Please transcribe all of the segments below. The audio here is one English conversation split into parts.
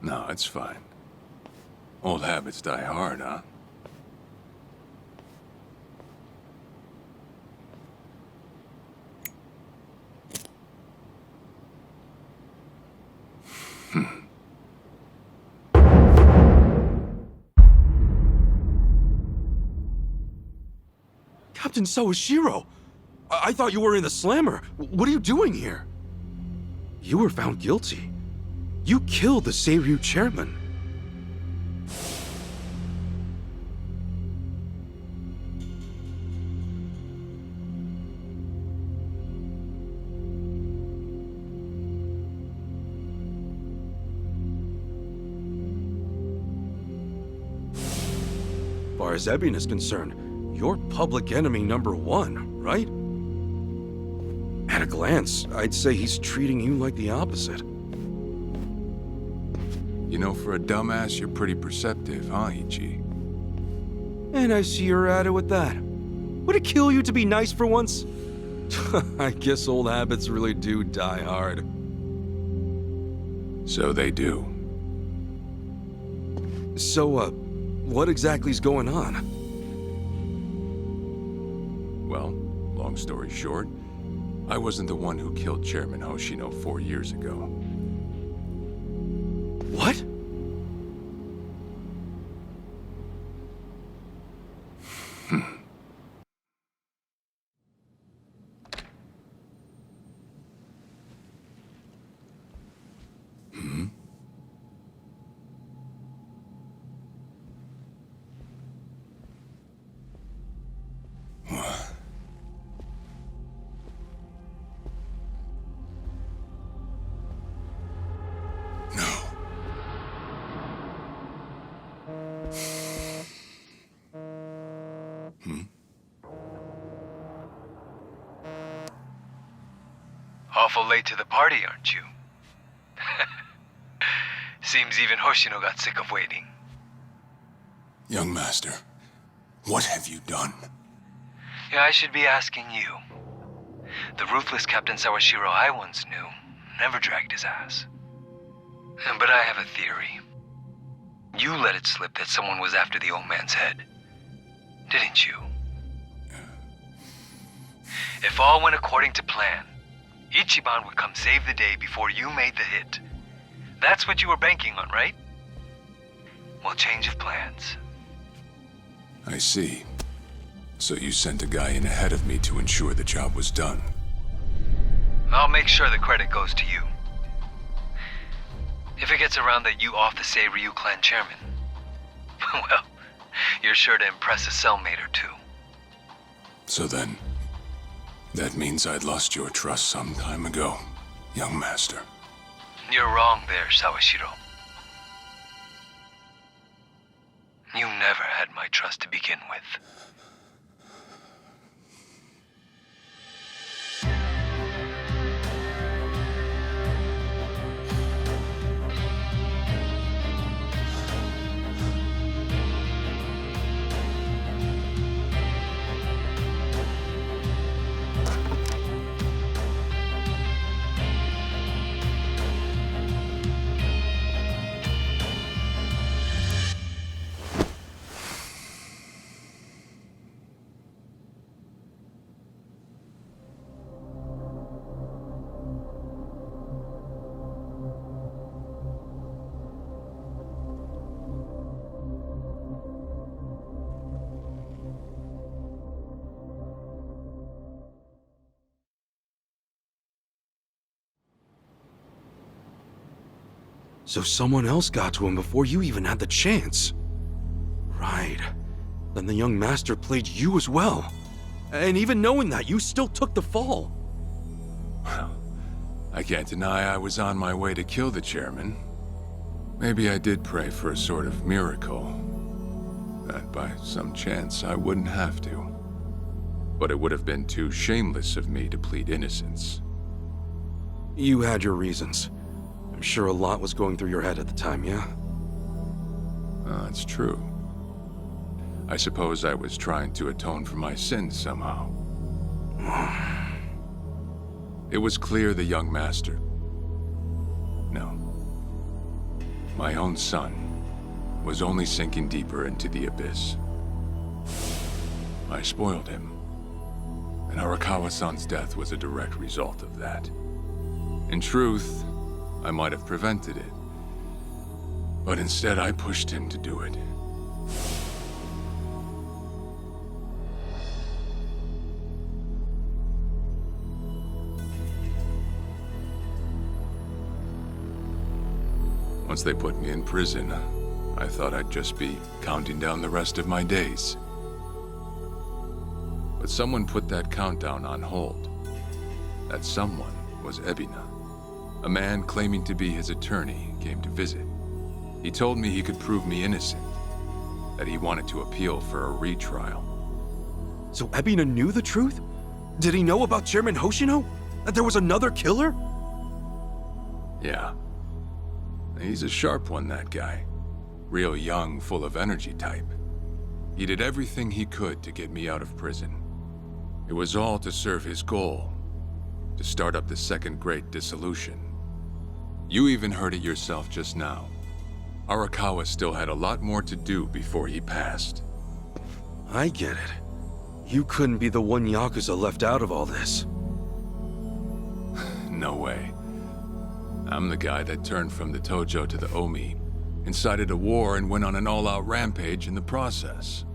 No, it's fine. Old habits die hard, huh? Captain Sawashiro! I thought you were in the slammer. What are you doing here? You were found guilty. You killed the Seiryu chairman. As far as Ebion is concerned, you're public enemy #1, right? At a glance, I'd say he's treating you like the opposite. You know, for a dumbass, you're pretty perceptive, huh, Ichi? And I see you're at it with that. Would it kill you to be nice for once? I guess old habits really do die hard. So they do. So, what exactly's going on? Well, long story short, I wasn't the one who killed Chairman Hoshino 4 years ago. What? Awful late to the party, aren't you? Seems even Hoshino got sick of waiting. Young master, what have you done? Yeah, I should be asking you. The ruthless Captain Sawashiro I once knew never dragged his ass. But I have a theory. You let it slip that someone was after the old man's head, didn't you? If all went according to plan, Ichiban would come save the day before you made the hit. That's what you were banking on, right? Well, change of plans. I see. So you sent a guy in ahead of me to ensure the job was done. I'll make sure the credit goes to you. If it gets around that you off the Seiryu clan chairman, well, you're sure to impress a cellmate or two. So then, that means I'd lost your trust some time ago, young master. You're wrong there, Sawashiro. You never had my trust to begin with. So someone else got to him before you even had the chance. Right. Then the young master played you as well. And even knowing that, you still took the fall. Well, I can't deny I was on my way to kill the chairman. Maybe I did pray for a sort of miracle. That by some chance I wouldn't have to. But it would have been too shameless of me to plead innocence. You had your reasons. I'm sure a lot was going through your head at the time, yeah? That's true. I suppose I was trying to atone for my sins somehow. It was clear the young master... No. My own son was only sinking deeper into the abyss. I spoiled him, and Arakawa-san's death was a direct result of that. In truth, I might have prevented it, but instead I pushed him to do it. Once they put me in prison, I thought I'd just be counting down the rest of my days. But someone put that countdown on hold. That someone was Ebina. A man claiming to be his attorney came to visit. He told me he could prove me innocent, that he wanted to appeal for a retrial. So Ebina knew the truth? Did he know about Chairman Hoshino? That there was another killer? Yeah. He's a sharp one, that guy. Real young, full of energy type. He did everything he could to get me out of prison. It was all to serve his goal, to start up the Second Great Dissolution. You even heard it yourself just now. Arakawa still had a lot more to do before he passed. I get it. You couldn't be the one Yakuza left out of all this. No way. I'm the guy that turned from the Tojo to the Omi, incited a war and went on an all-out rampage in the process.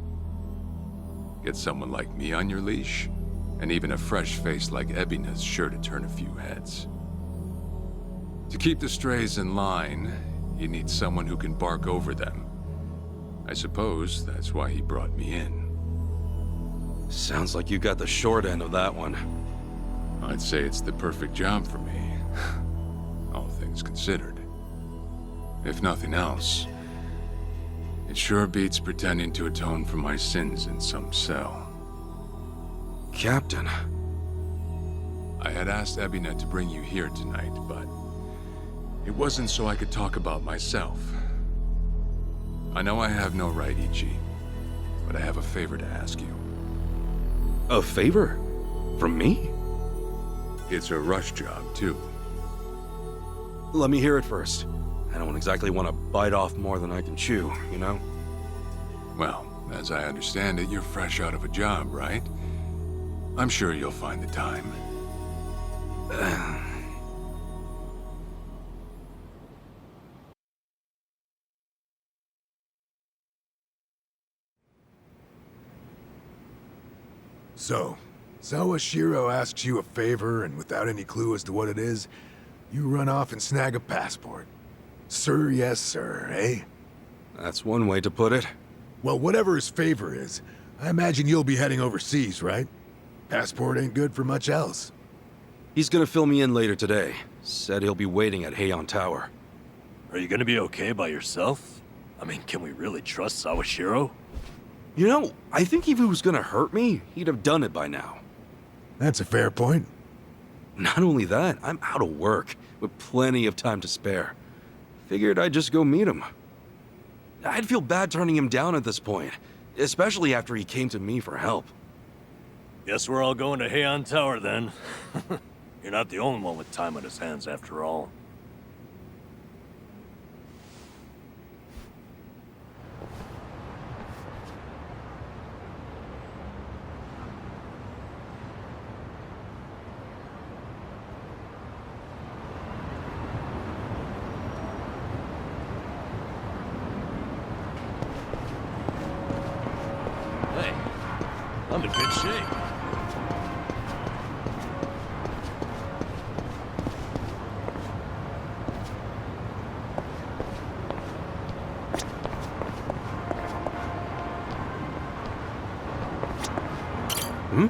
Get someone like me on your leash, and even a fresh face like Ebina's sure to turn a few heads. To keep the strays in line, you need someone who can bark over them. I suppose that's why he brought me in. Sounds like you got the short end of that one. I'd say it's the perfect job for me. All things considered. If nothing else, it sure beats pretending to atone for my sins in some cell. Captain. I had asked Ebina to bring you here tonight, but it wasn't so I could talk about myself. I know I have no right, Ichi, but I have a favor to ask you. A favor? From me? It's a rush job, too. Let me hear it first. I don't exactly want to bite off more than I can chew, you know? Well, as I understand it, you're fresh out of a job, right? I'm sure you'll find the time. So, Sawashiro asks you a favor, and without any clue as to what it is, you run off and snag a passport. Sir, yes, sir, eh? That's one way to put it. Well, whatever his favor is, I imagine you'll be heading overseas, right? Passport ain't good for much else. He's gonna fill me in later today. Said he'll be waiting at Heian Tower. Are you gonna be okay by yourself? I mean, can we really trust Sawashiro? You know, I think if he was gonna hurt me, he'd have done it by now. That's a fair point. Not only that, I'm out of work, with plenty of time to spare. Figured I'd just go meet him. I'd feel bad turning him down at this point, especially after he came to me for help. Guess we're all going to Heian Tower then. You're not the only one with time on his hands after all. Hey, I'm in good shape. Hmm?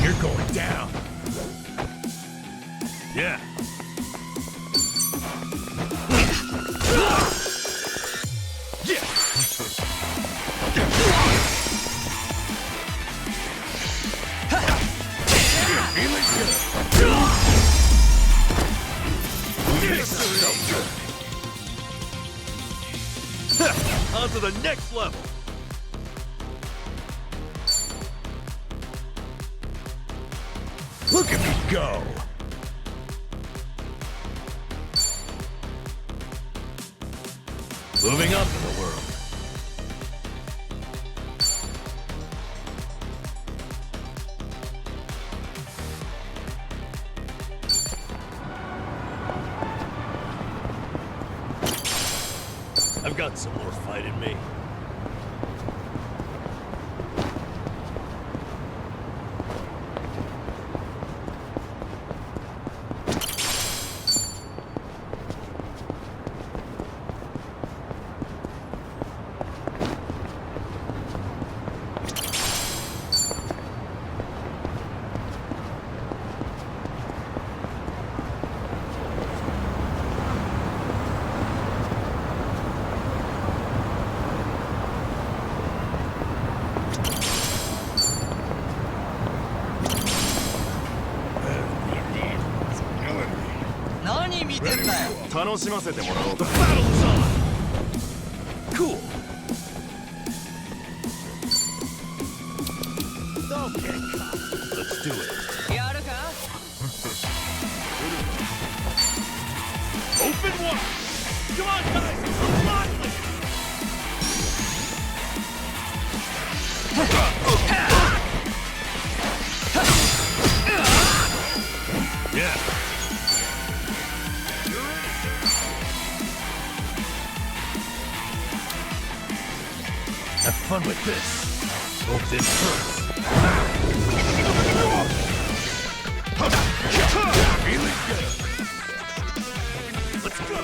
You're going down. Yeah. On to the next level. Look at me go. Moving up in the world. I've got some more fight in me. The battle's on. Cool. Don't get caught. Let's do it. Open wide. Come on, guys. Come on. Yeah. Have fun with this. Hope this hurts. Feeling good. Let's go.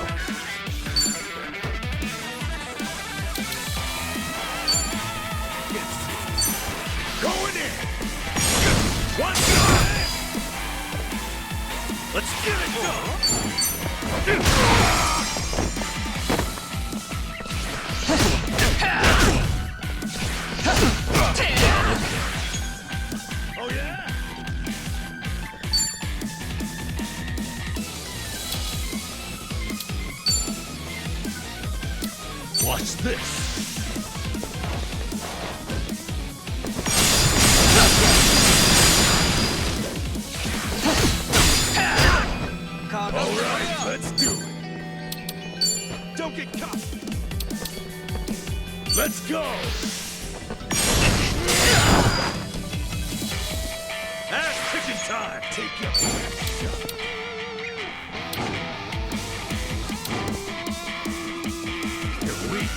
Going in. One shot. Let's get it Oh yeah. Watch this. All right, let's do it. Don't get caught. Let's go. Ass kicking time. Take your best shot. You're weak.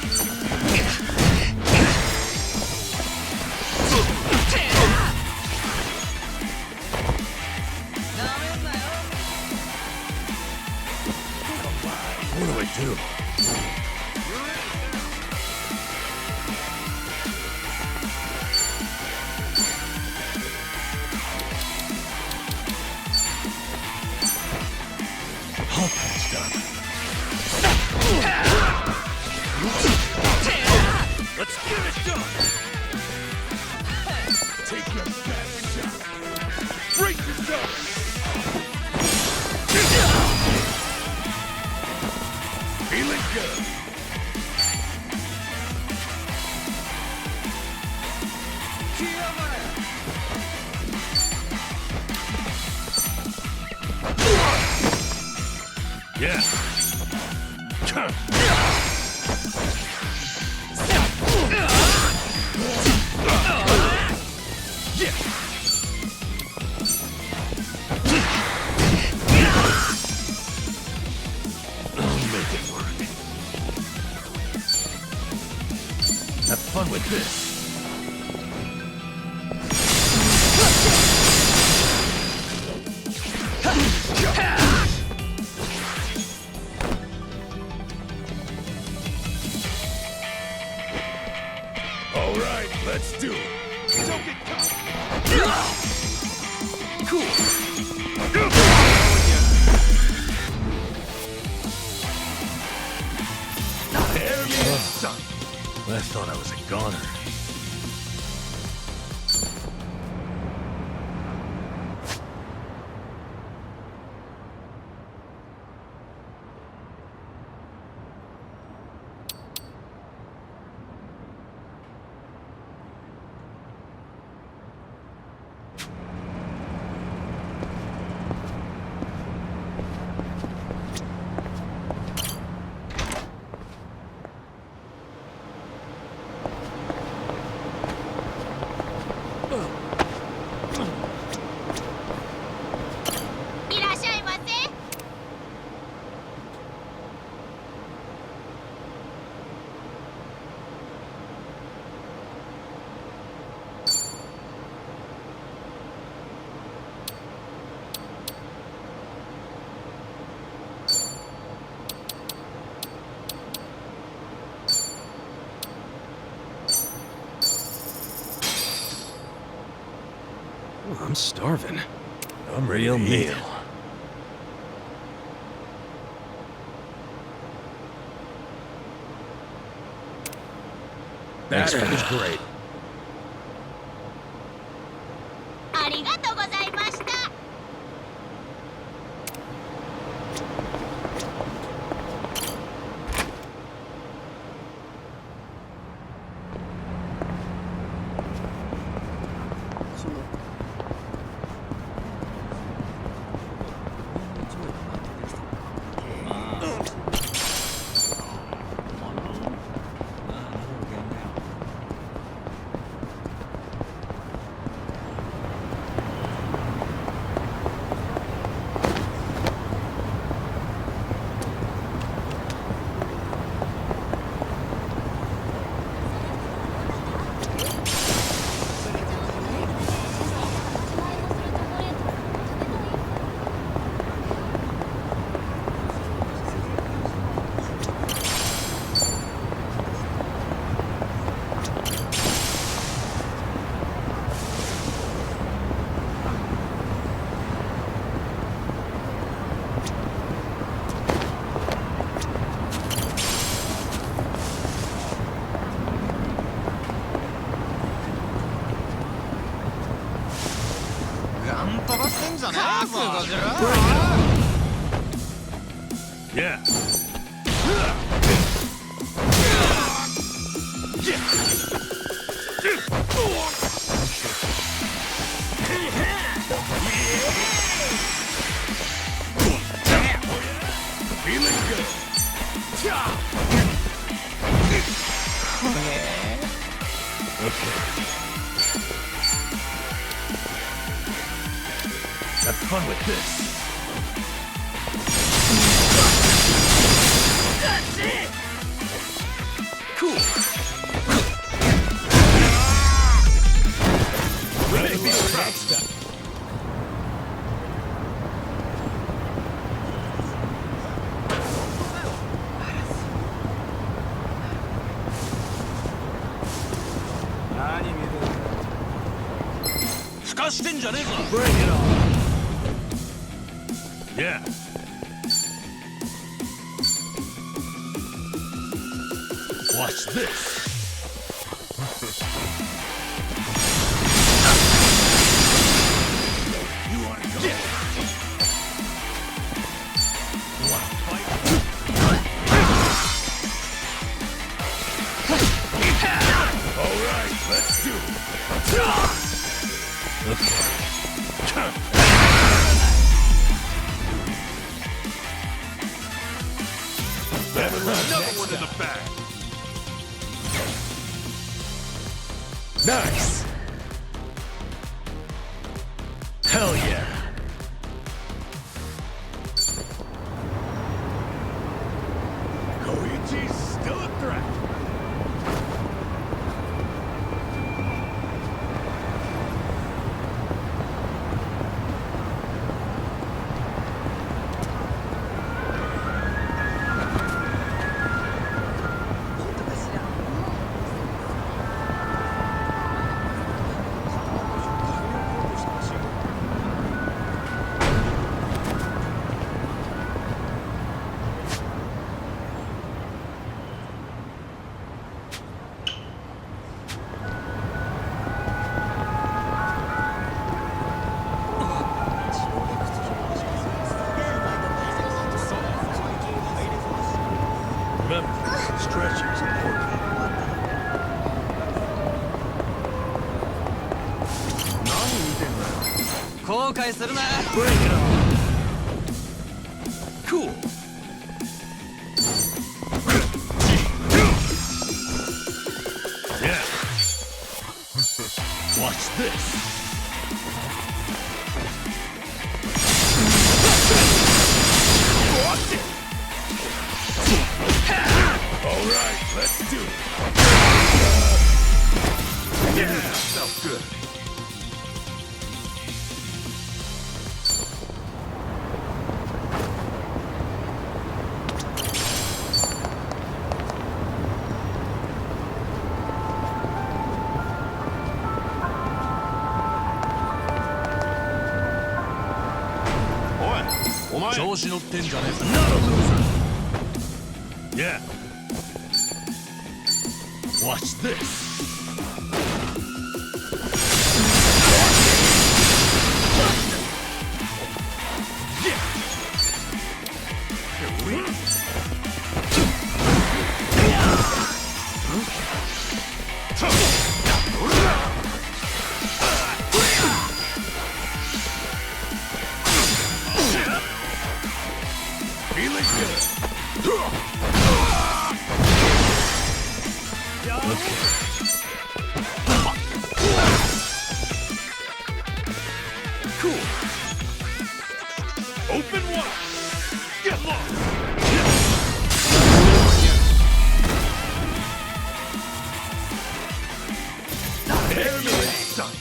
What do I do? All patched up. Let's get it done. Take your best shot. Break yourself. Feeling good. Yeah. Make it work. Have fun with this. Let's do it. Don't get caught. Cool. There you go, son. I thought I was a goner. Oh, I'm starving. I'm ready to meal. That was great. ありがとうございました。Yeah. Feeling good. Okay. Have fun with this. That's it! Cool. Ready for the next step. Bring it on. Yeah. Watch this. You want to go? You want to fight? All right, let's do it. Okay. Another one in the back. Nice. Hell yeah. Koichi's still a threat. 後悔するな。 Cool. Yeah. Watch this. All right, let's do it. Yeah, felt good. Not a loser. Yeah. Watch this. Feeling good. Cool. Open wide. Get lost. There you go, son.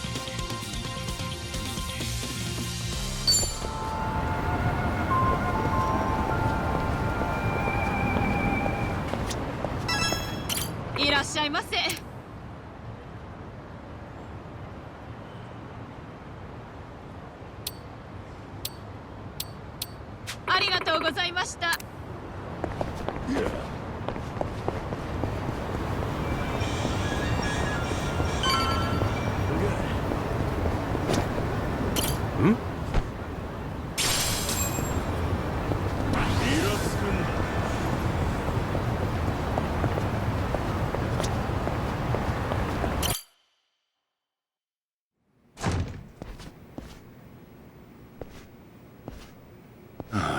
いらっしゃいませ。ありがとうございました。 Hmm?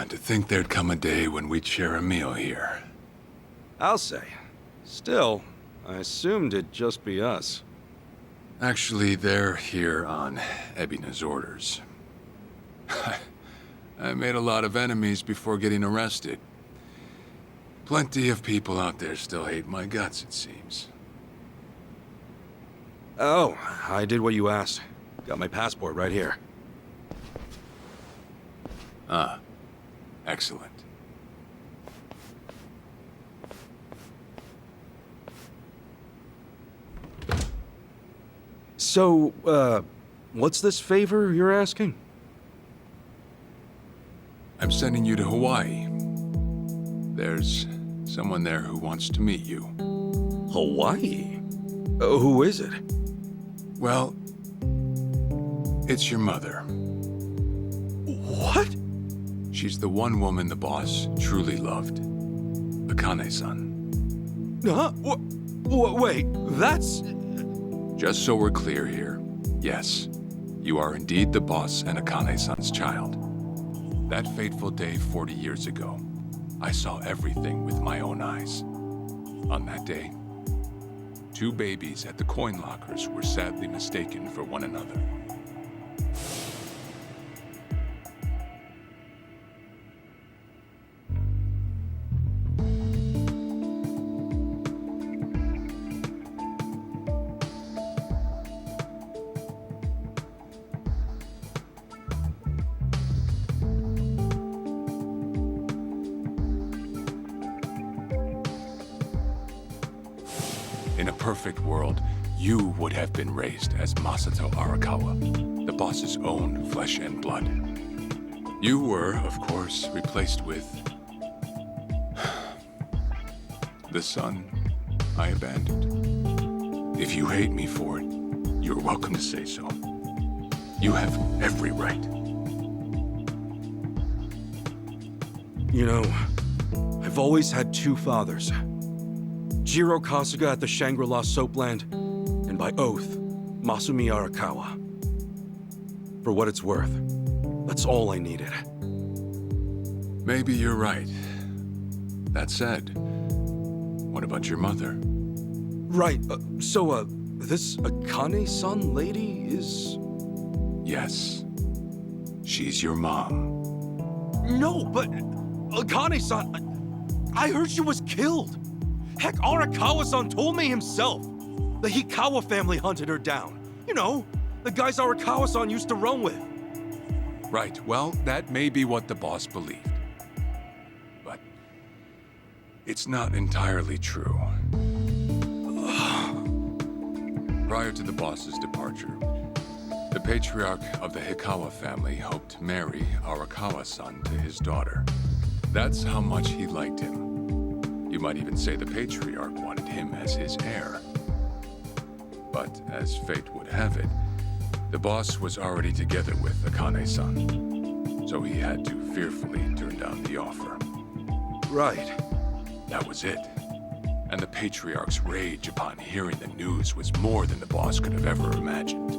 To think there'd come a day when we'd share a meal here. I'll say. Still, I assumed it'd just be us. Actually, they're here on Ebina's orders. I made a lot of enemies before getting arrested. Plenty of people out there still hate my guts, it seems. Oh, I did what you asked. Got my passport right here. Ah, excellent. So, what's this favor you're asking? I'm sending you to Hawaii. There's someone there who wants to meet you. Hawaii? Who is it? Well, it's your mother. What? She's the one woman the boss truly loved. Akane-san. Huh? Wait, that's... Just so we're clear here, yes, you are indeed the boss and Akane-san's child. That fateful day 40 years ago, I saw everything with my own eyes. On that day, 2 babies at the coin lockers were sadly mistaken for one another. In a perfect world, you would have been raised as Masato Arakawa, the boss's own flesh and blood. You were, of course, replaced with... the son I abandoned. If you hate me for it, you're welcome to say so. You have every right. You know, I've always had 2 fathers. Jiro Kasuga at the Shangri-La Soapland, and by oath, Masumi Arakawa. for what it's worth. That's all I needed. Maybe you're right. That said, what about your mother? Right, this Akane-san lady is... Yes. She's your mom. No, but Akane-san... I heard she was killed. Heck, Arakawa-san told me himself. The Hikawa family hunted her down. You know, the guys Arakawa-san used to run with. Right, well, that may be what the boss believed. But it's not entirely true. Prior to the boss's departure, the patriarch of the Hikawa family hoped to marry Arakawa-san to his daughter. That's how much he liked him. You might even say the patriarch wanted him as his heir. But as fate would have it, the boss was already together with Akane-san, so he had to fearfully turn down the offer. Right. That was it. And the patriarch's rage upon hearing the news was more than the boss could have ever imagined.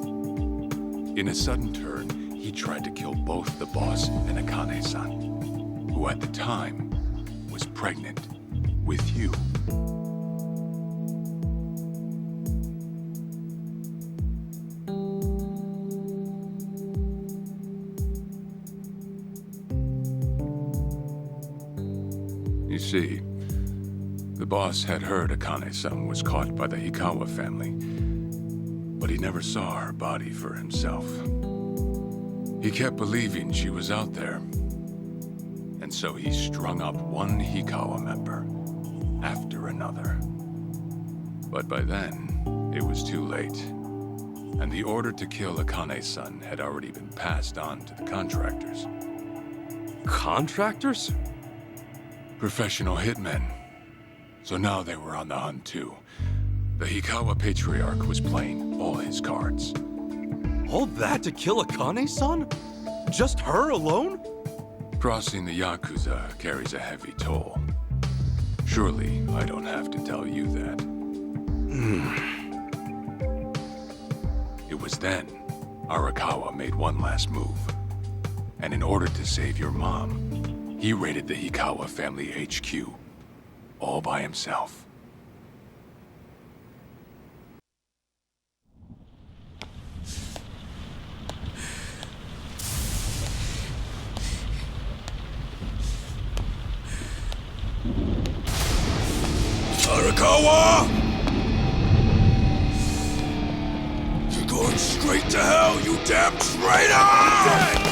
In a sudden turn, he tried to kill both the boss and Akane-san, who at the time was pregnant with you. You see, the boss had heard Akane-san was caught by the Hikawa family, but he never saw her body for himself. He kept believing she was out there, and so he strung up one Hikawa member after another. But by then, it was too late, and the order to kill Akane-san had already been passed on to the contractors. Contractors? Professional hitmen. So now they were on the hunt too. The Hikawa patriarch was playing all his cards. All that to kill Akane-san? Just her alone? Crossing the Yakuza carries a heavy toll. Surely I don't have to tell you that. It was then Arakawa made one last move. And in order to save your mom, he raided the Hikawa family HQ, all by himself. Arakawa! You're going straight to hell, you damn traitor!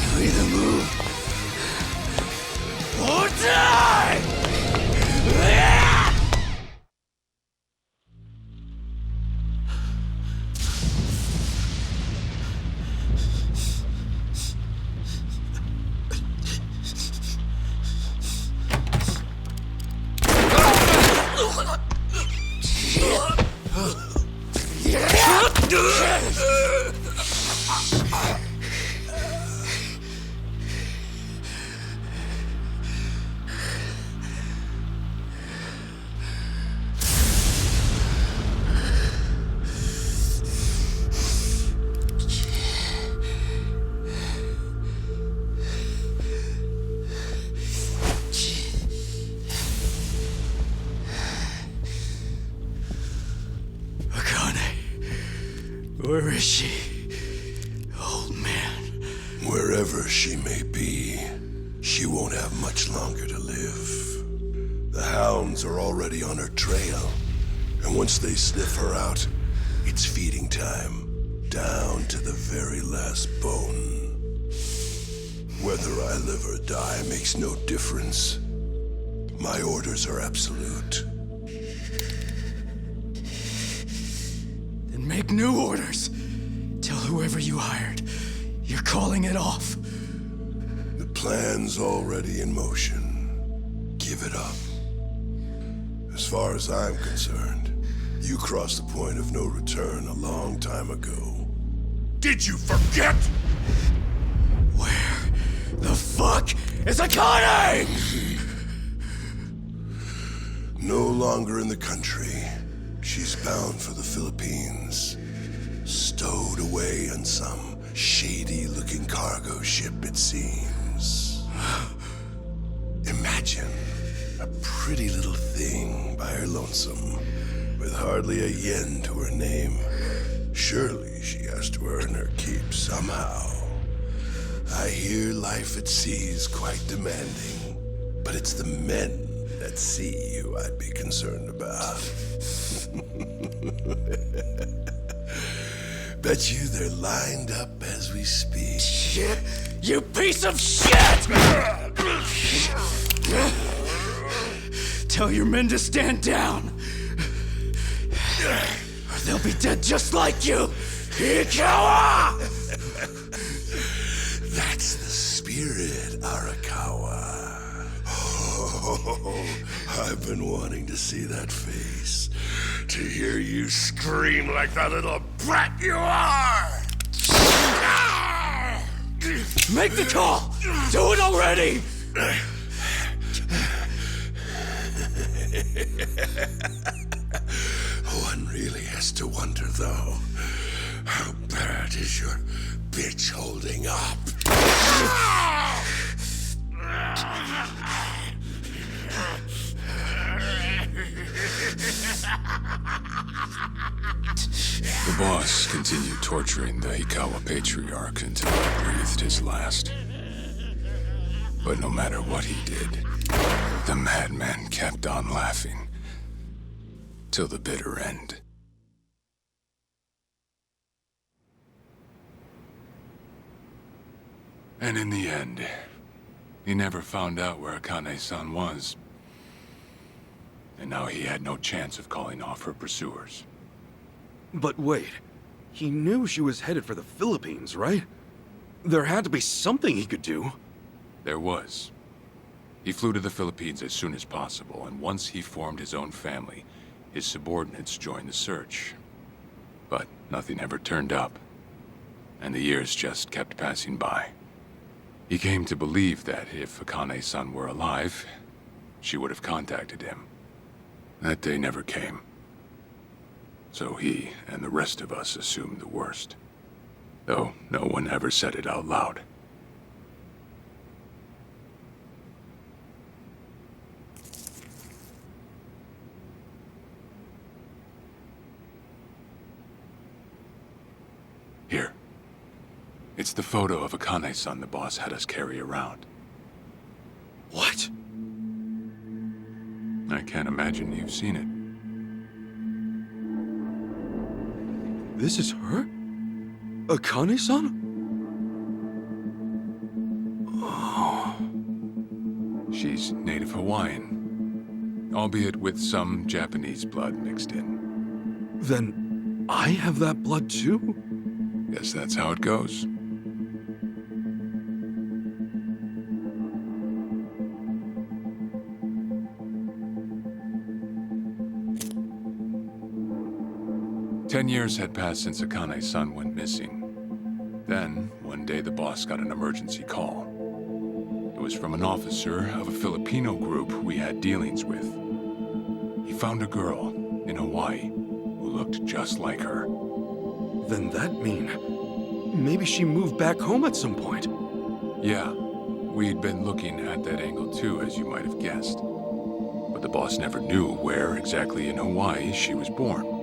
You either move or die! Where is she? Old man. Wherever she may be, she won't have much longer to live. The hounds are already on her trail, and once they sniff her out, It's feeding time, down to the very last bone. Whether I live or die makes no difference. My orders are absolute. Then make new orders. Tell whoever you hired, you're calling it off. The plan's already in motion. Give it up. As far as I'm concerned, you crossed the point of no return a long time ago. Did you forget? Where the fuck is Akane? No longer in the country. She's bound for the Philippines. Stowed away on some shady-looking cargo ship, it seems. Imagine a pretty little thing by her lonesome, with hardly a yen to her name. Surely she has to earn her keep somehow. I hear life at sea is quite demanding, but it's the men at sea who I'd be concerned about. Bet you they're lined up as we speak. Shit! You piece of shit! Tell your men to stand down, or they'll be dead just like you! Ikawa! That's the spirit, Arakawa. Oh, I've been wanting to see that face. To hear you scream like the little brat you are! Make the call! Do it already! One really has to wonder, though, how bad is your bitch holding up? The boss continued torturing the Hikawa patriarch until he breathed his last. But no matter what he did, the madman kept on laughing. Till the bitter end. And in the end, he never found out where Akane-san was. And now he had no chance of calling off her pursuers. But wait, he knew she was headed for the Philippines, right? There had to be something he could do. There was. He flew to the Philippines as soon as possible, and once he formed his own family, his subordinates joined the search. But nothing ever turned up, and the years just kept passing by. He came to believe that if Akane-san were alive, she would have contacted him. That day never came. So he and the rest of us assumed the worst. Though no one ever said it out loud. Here. It's the photo of Akane-san the boss had us carry around. What? I can't imagine you've seen it. This is her? Akane-san? She's native Hawaiian, albeit with some Japanese blood mixed in. Then I have that blood too? Guess that's how it goes. Ten years had passed since Akane-san went missing. Then, one day the boss got an emergency call. It was from an officer of a Filipino group we had dealings with. He found a girl in Hawaii who looked just like her. Then that mean maybe she moved back home at some point. Yeah, we'd been looking at that angle too, as you might have guessed. But the boss never knew where exactly in Hawaii she was born.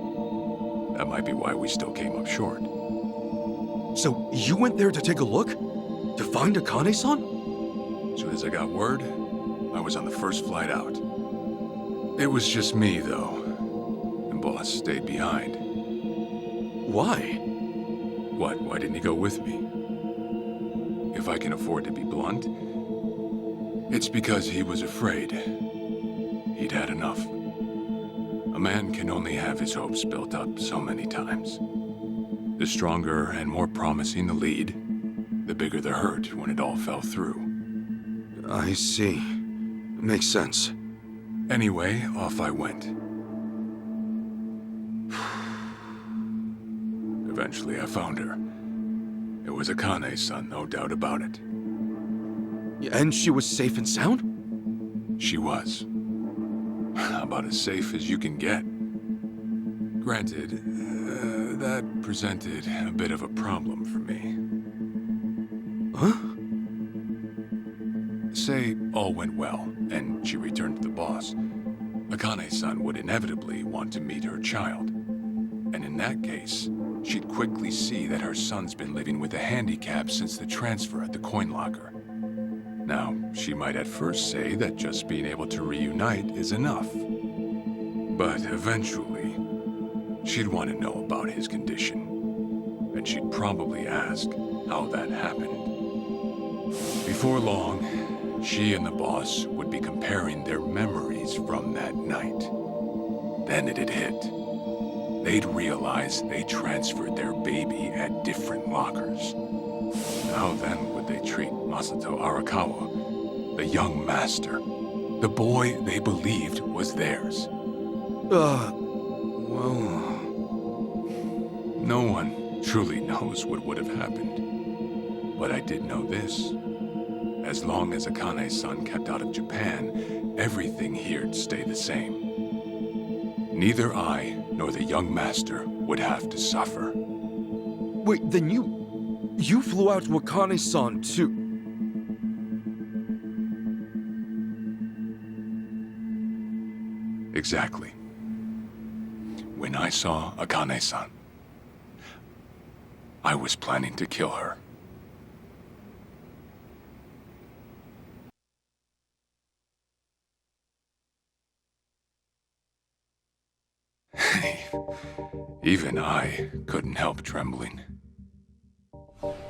That might be why we still came up short. So you went there to take a look? To find Akane-san? As soon as I got word, I was on the first flight out. It was just me, though. The boss stayed behind. Why? What? Why didn't he go with me? If I can afford to be blunt, it's because he was afraid. He'd had enough. A man can only have his hopes built up so many times. The stronger and more promising the lead, the bigger the hurt when it all fell through. I see. Makes sense. Anyway, off I went. Eventually, I found her. It was Akane's son, no doubt about it. And she was safe and sound? She was. About as safe as you can get. Granted, that presented a bit of a problem for me. Huh? Say all went well, and she returned to the boss. Akane's son would inevitably want to meet her child. And in that case, she'd quickly see that her son's been living with a handicap since the transfer at the coin locker. Now, she might at first say that just being able to reunite is enough. But eventually, she'd want to know about his condition. And she'd probably ask how that happened. Before long, she and the boss would be comparing their memories from that night. Then it'd hit. They'd realize they transferred their baby at different lockers. How then would they treat Masato Arakawa, the young master, the boy they believed was theirs? Well... No one truly knows what would have happened. But I did know this. As long as Akane's son kept out of Japan, everything here'd stay the same. Neither I nor the young master would have to suffer. Wait, then you flew out to Akane-san too? Exactly. When I saw Akane-san, I was planning to kill her. Even I couldn't help trembling.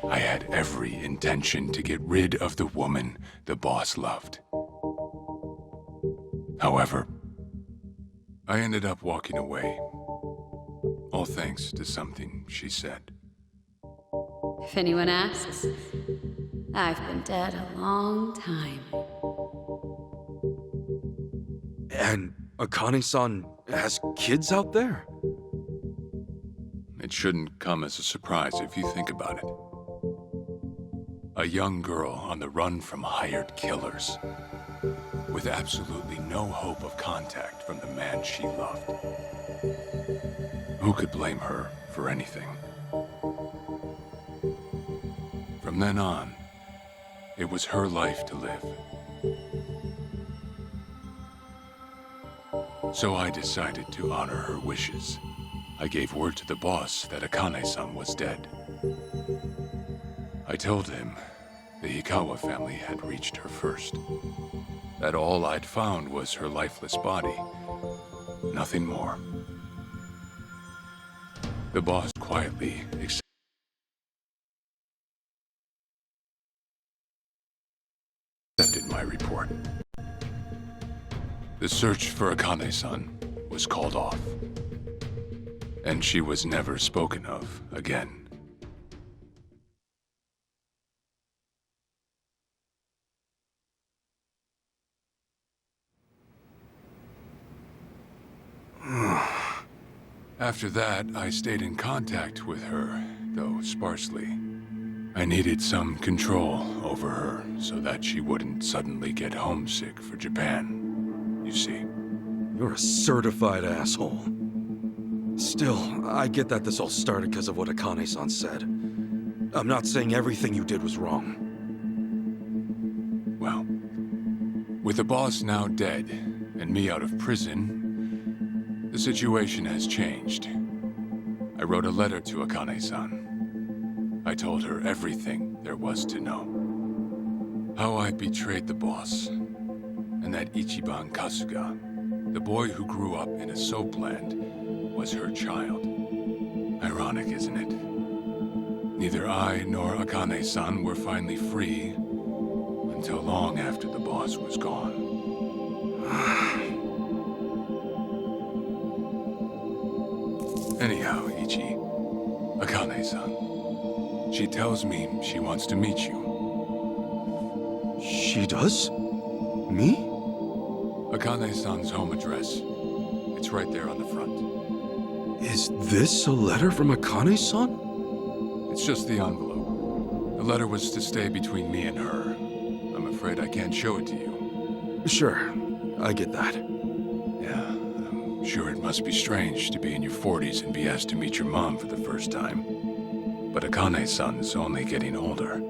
I had every intention to get rid of the woman the boss loved. However, I ended up walking away, all thanks to something she said. If anyone asks, I've been dead a long time. And Akane-san has kids out there? It shouldn't come as a surprise if you think about it. A young girl on the run from hired killers, with absolutely no hope of contact from the man she loved. Who could blame her for anything? From then on, it was her life to live. So I decided to honor her wishes. I gave word to the boss that Akane-san was dead. I told him the Hikawa family had reached her first. That all I'd found was her lifeless body. Nothing more. The boss quietly accepted my report. The search for Akane-san was called off. And she was never spoken of again. After that, I stayed in contact with her, though sparsely. I needed some control over her so that she wouldn't suddenly get homesick for Japan, you see. You're a certified asshole. Still, I get that this all started because of what Akane-san said. I'm not saying everything you did was wrong. Well, with the boss now dead and me out of prison, the situation has changed. I wrote a letter to Akane-san. I told her everything there was to know. How I betrayed the boss, and that Ichiban Kasuga, the boy who grew up in a soapland, was her child. Ironic, isn't it? Neither I nor Akane-san were finally free until long after the boss was gone. Anyhow, Ichi, Akane-san, she tells me she wants to meet you. She does? Me? Akane-san's home address. It's right there on the front. Is this a letter from Akane-san? It's just the envelope. The letter was to stay between me and her. I'm afraid I can't show it to you. Sure, I get that. Yeah, I'm sure it must be strange to be in your 40s and be asked to meet your mom for the first time. But Akane-san's only getting older.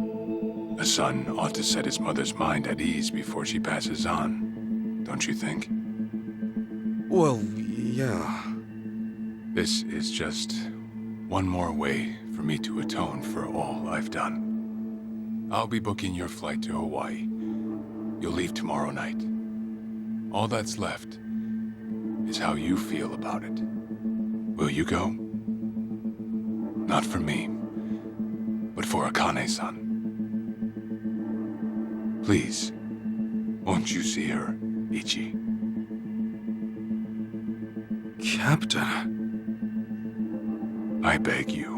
A son ought to set his mother's mind at ease before she passes on, don't you think? Well, yeah. This is just one more way for me to atone for all I've done. I'll be booking your flight to Hawaii. You'll leave tomorrow night. All that's left is how you feel about it. Will you go? Not for me, but for Akane-san. Please, won't you see her, Ichi? Captain. I beg you.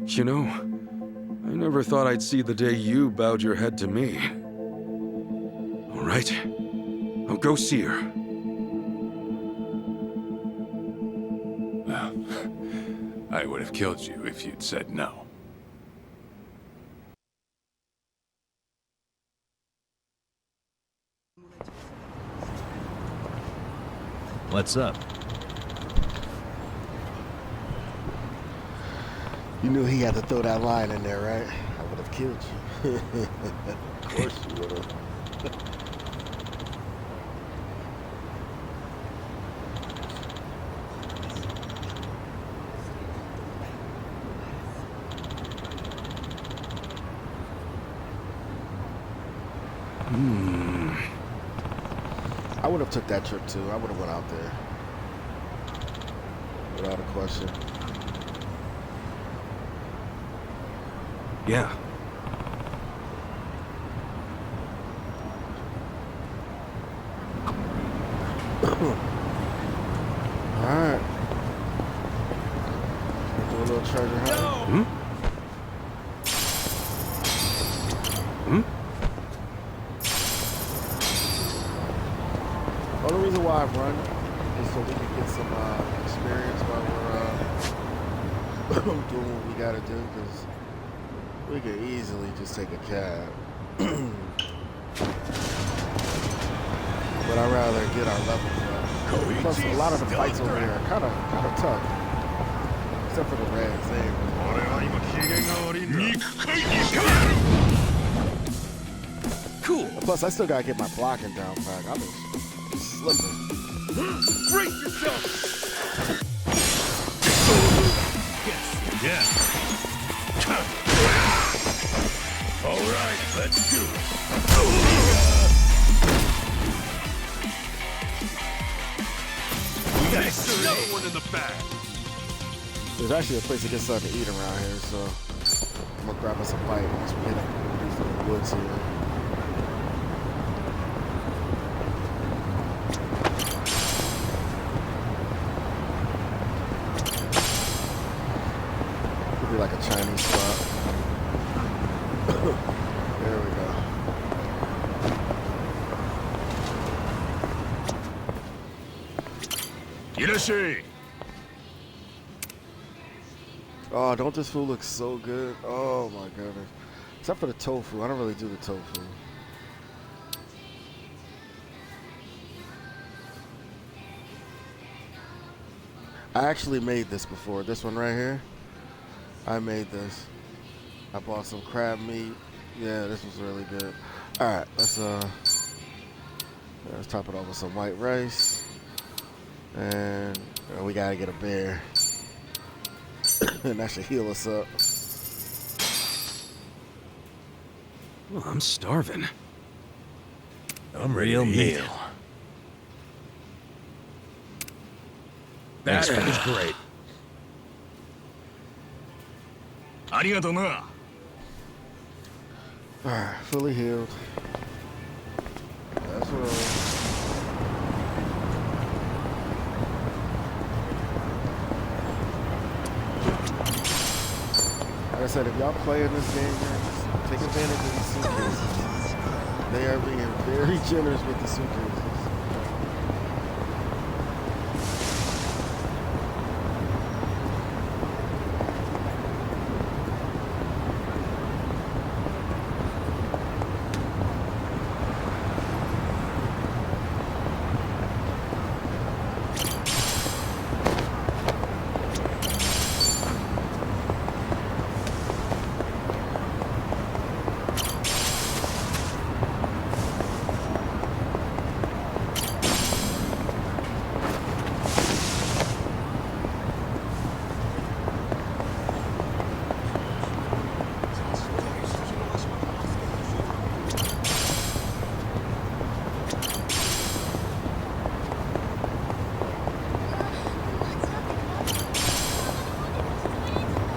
You know, I never thought I'd see the day you bowed your head to me. All right, I'll go see her. Well, I would have killed you if you'd said no. What's up? You knew he had to throw that line in there, right? I would have killed you. Of course you would have. I would have took that trip too. I would have went out there. Without a question. Yeah. Alright. Do a little treasure hunt. Hmm? Hmm? Only reason why I've run is so we can get some experience while we're doing what we gotta do, because we could easily just take a cab. But I'd rather get our levels up. Plus, a lot of the fights over here are kind of tough. Except for the reds, they ain't really. Cool. Plus, I still gotta get my blocking down pack. I've been slipping. Brace yourself! Yeah. All right, let's do it. We got another one in the bag. There's actually a place to get something to eat around here, so I'm gonna grab us a bite once we get up these little woods here. Could be like a Chinese spot. There we go. Irashii! Oh, don't this food look so good? Oh my goodness. Except for the tofu. I don't really do the tofu. I actually made this before. This one right here. I made this. I bought some crab meat. Yeah, this was really good. Alright, let's top it off with some white rice. And we gotta get a bear. And that should heal us up. Well, I'm starving. I'm real meal. That is great. Alright, fully healed. That's what like I said, if y'all play in this game, man, just take advantage of these suitcases. They are being very generous with the suitcases.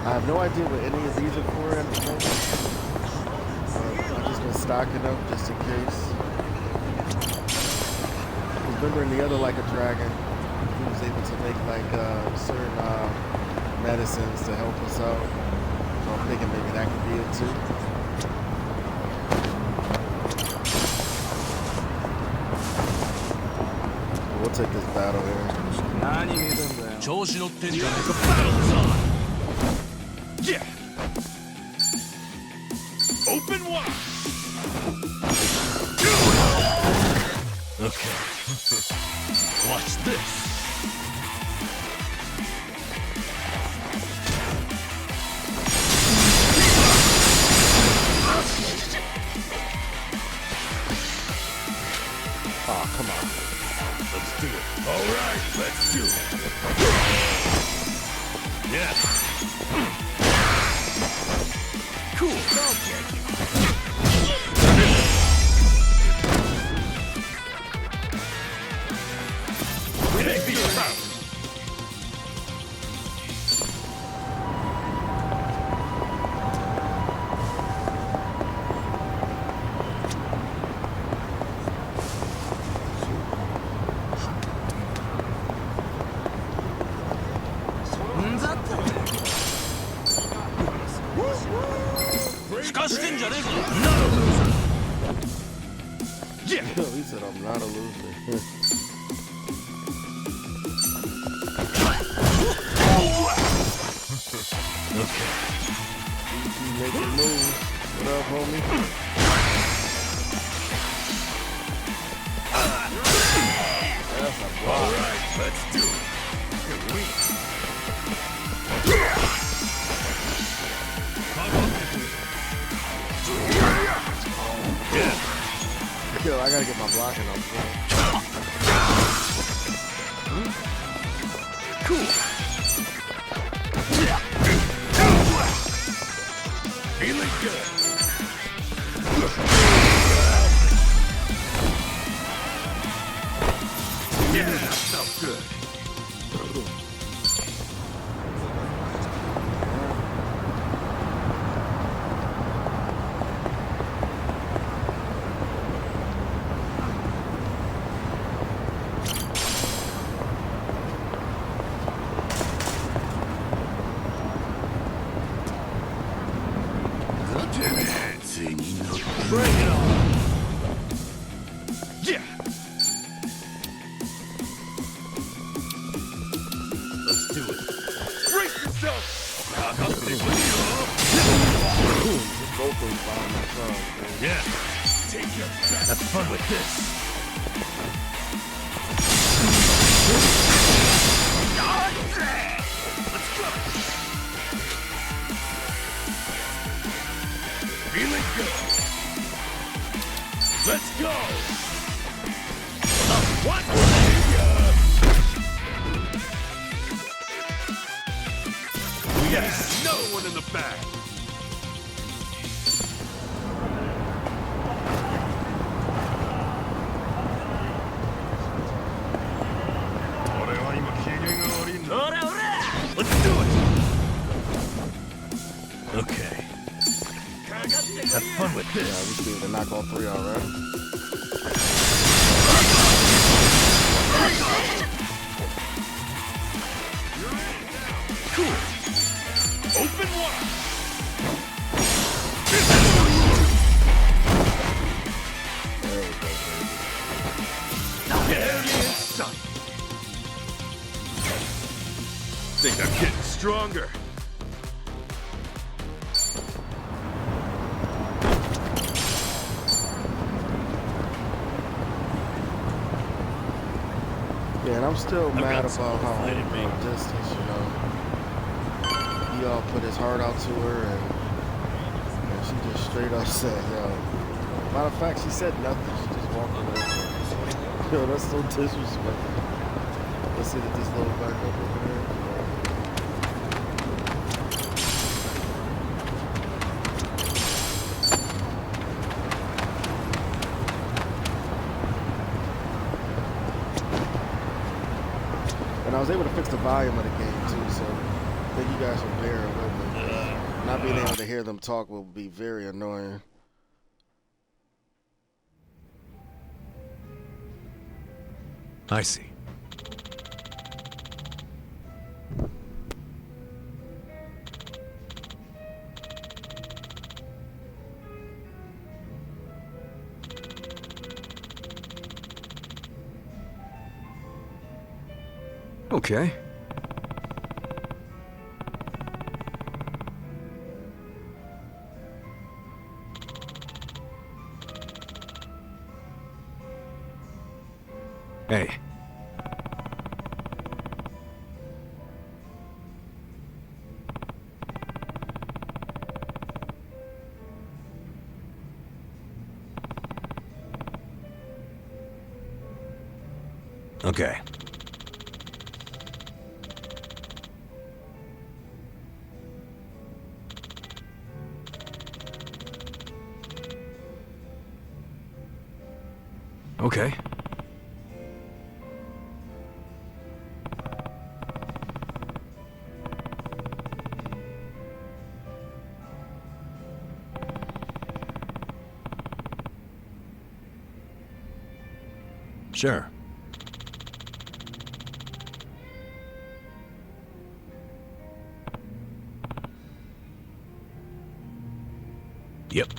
I have no idea what any of these are for at the moment. I've just been stocking up just in case. Remember in the other Like a Dragon, he was able to make like certain medicines to help us out. So I'm thinking maybe that could be it too. We'll take this battle here. The battle's on! Yeah! Open wide! Okay. Watch this! Oh, come on. Let's do it. Alright, let's do it. Yes! Cool. Take these out. He said I'm not a loser. Okay. You making moves. What up, homie? That's a block. Alright, let's do it. You're weak. Yeah. Yo, I gotta get my blocking on point. Cool. Feeling good. Yeah, that felt good. Bring it on! Yeah! Let's do it. Brace yourself! Both of them found my son. Yeah! Take your best. Have fun with this! Let's go! Feeling good! Let's go! What? Yes! Another one in the bag! Yeah, we should be able to knock all three out, right? Kool. Open wide. There we go, baby. There it is, son. Think I'm getting stronger. Yeah, and I'm still mad got some about how fighting me. long distance, you know. He all put his heart out to her, and she just straight up said, yo. Matter of fact, she said nothing. She just walked away. Yo, that's so disrespectful. Let's see that this little back up over there. And I was able to fix the volume of the game too, so thank you guys for bearing with me. Not being able to hear them talk will be very annoying. I see. Okay. Hey. Okay. Okay. Sure. Yep.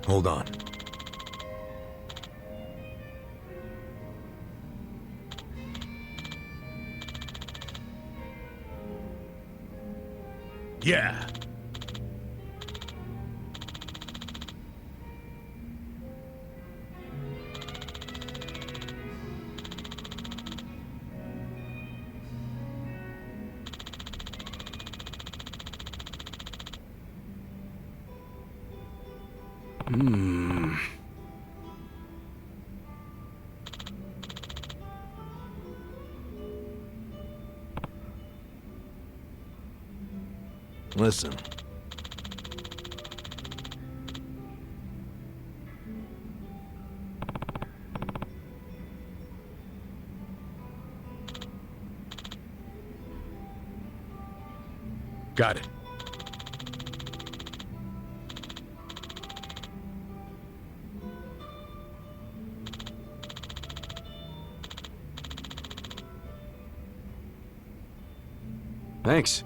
Hold on. Yeah. Listen. Got it. Thanks.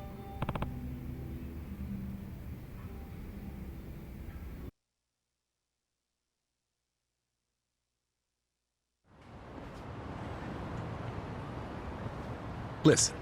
Listen.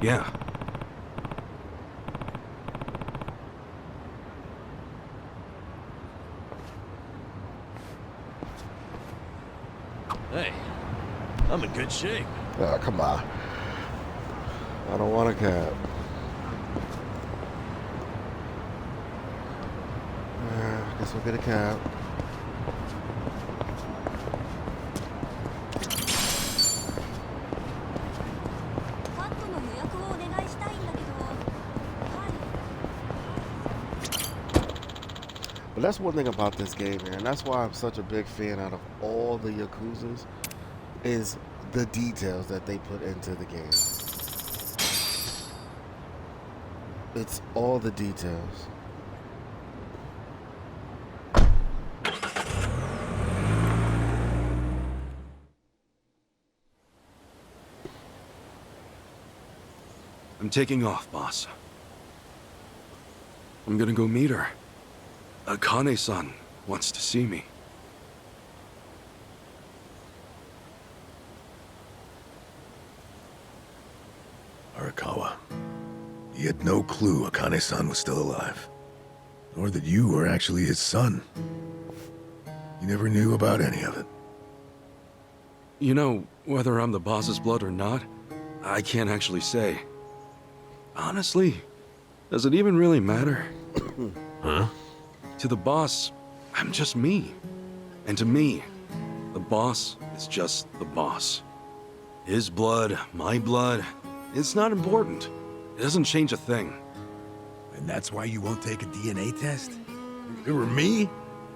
Yeah. Hey, I'm in good shape. Oh, come on. I don't want a cab. I guess we'll get a cab. But that's one thing about this game here, and that's why I'm such a big fan out of all the Yakuzas, is the details that they put into the game. It's all the details. I'm taking off, boss. I'm gonna go meet her. Akane-san wants to see me. Arakawa, he had no clue Akane-san was still alive. Nor that you were actually his son. He never knew about any of it. You know, whether I'm the boss's blood or not, I can't actually say. Honestly, does it even really matter? Huh? To the boss, I'm just me. And to me, the boss is just the boss. His blood, my blood, it's not important. It doesn't change a thing. And that's why you won't take a DNA test? If it were me,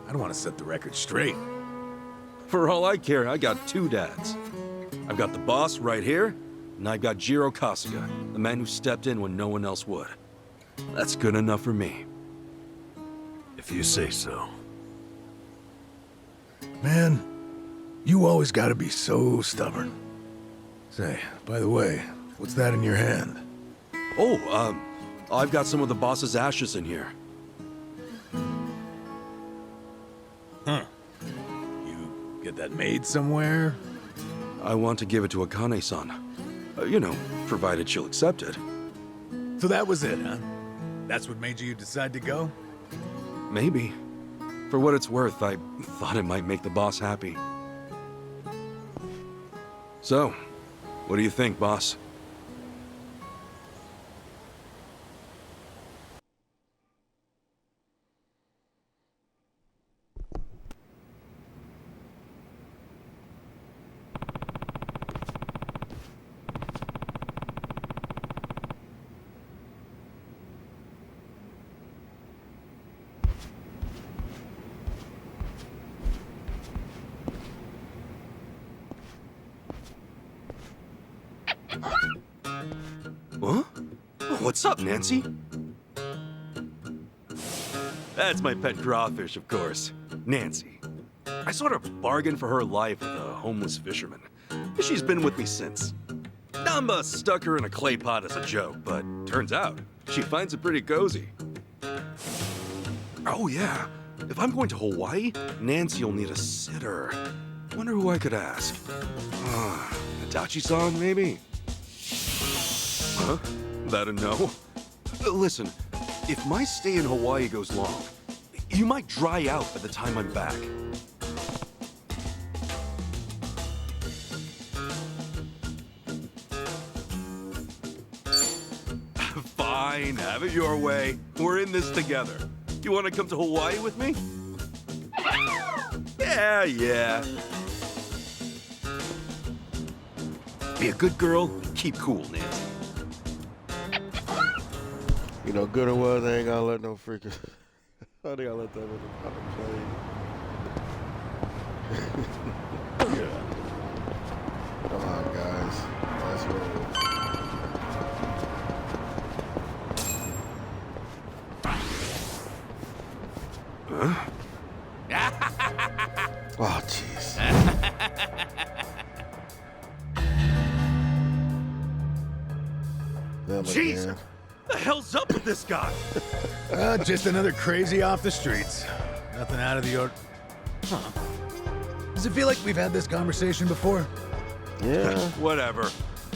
I'd want to set the record straight. For all I care, I got two dads. I've got the boss right here, and I've got Jiro Kasuga, the man who stepped in when no one else would. That's good enough for me. If you say so. Man, you always gotta be so stubborn. Say, by the way, what's that in your hand? Oh, I've got some of the boss's ashes in here. Huh. You get that made somewhere? I want to give it to Akane-san. You know, provided she'll accept it. So that was it, huh? That's what made you decide to go? Maybe. For what it's worth, I thought it might make the boss happy. So, what do you think, boss? Huh? What's up, Nancy? That's my pet crawfish, of course. Nancy. I sort of bargained for her life with a homeless fisherman. She's been with me since. Namba stuck her in a clay pot as a joke, but turns out she finds it pretty cozy. Oh yeah, if I'm going to Hawaii, Nancy'll need a sitter. Wonder who I could ask. Itachi-san, maybe? Huh? That a no? Listen, if my stay in Hawaii goes long, you might dry out by the time I'm back. Fine, have it your way. We're in this together. You want to come to Hawaii with me? Yeah. Be a good girl, keep cool, Nancy. You know, good or well, they ain't gonna let no freaking. I think I'll let that in the plane. Yeah. Come on, guys. Let's roll. Huh? Oh, jeez. Jeez, what the hell's up with this guy? Just another crazy off the streets. Nothing out of the ordinary. Huh. Does it feel like we've had this conversation before? Yeah. Whatever.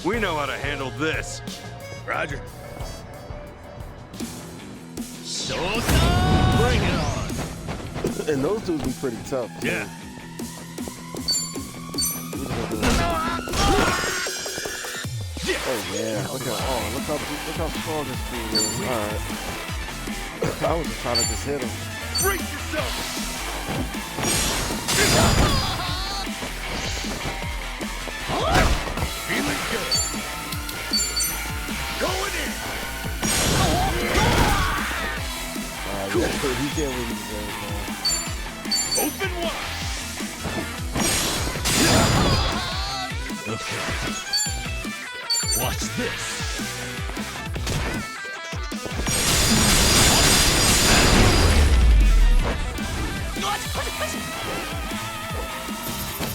We know how to handle this. Roger. Bring it on. And those dudes be pretty tough. Yeah. Oh yeah, look how strong this dude is. All right. I was just trying to just hit him. Brace yourself. Feeling good. Going in. Cool. Yeah, he can't win these games, man. Open wide. Okay. Watch this.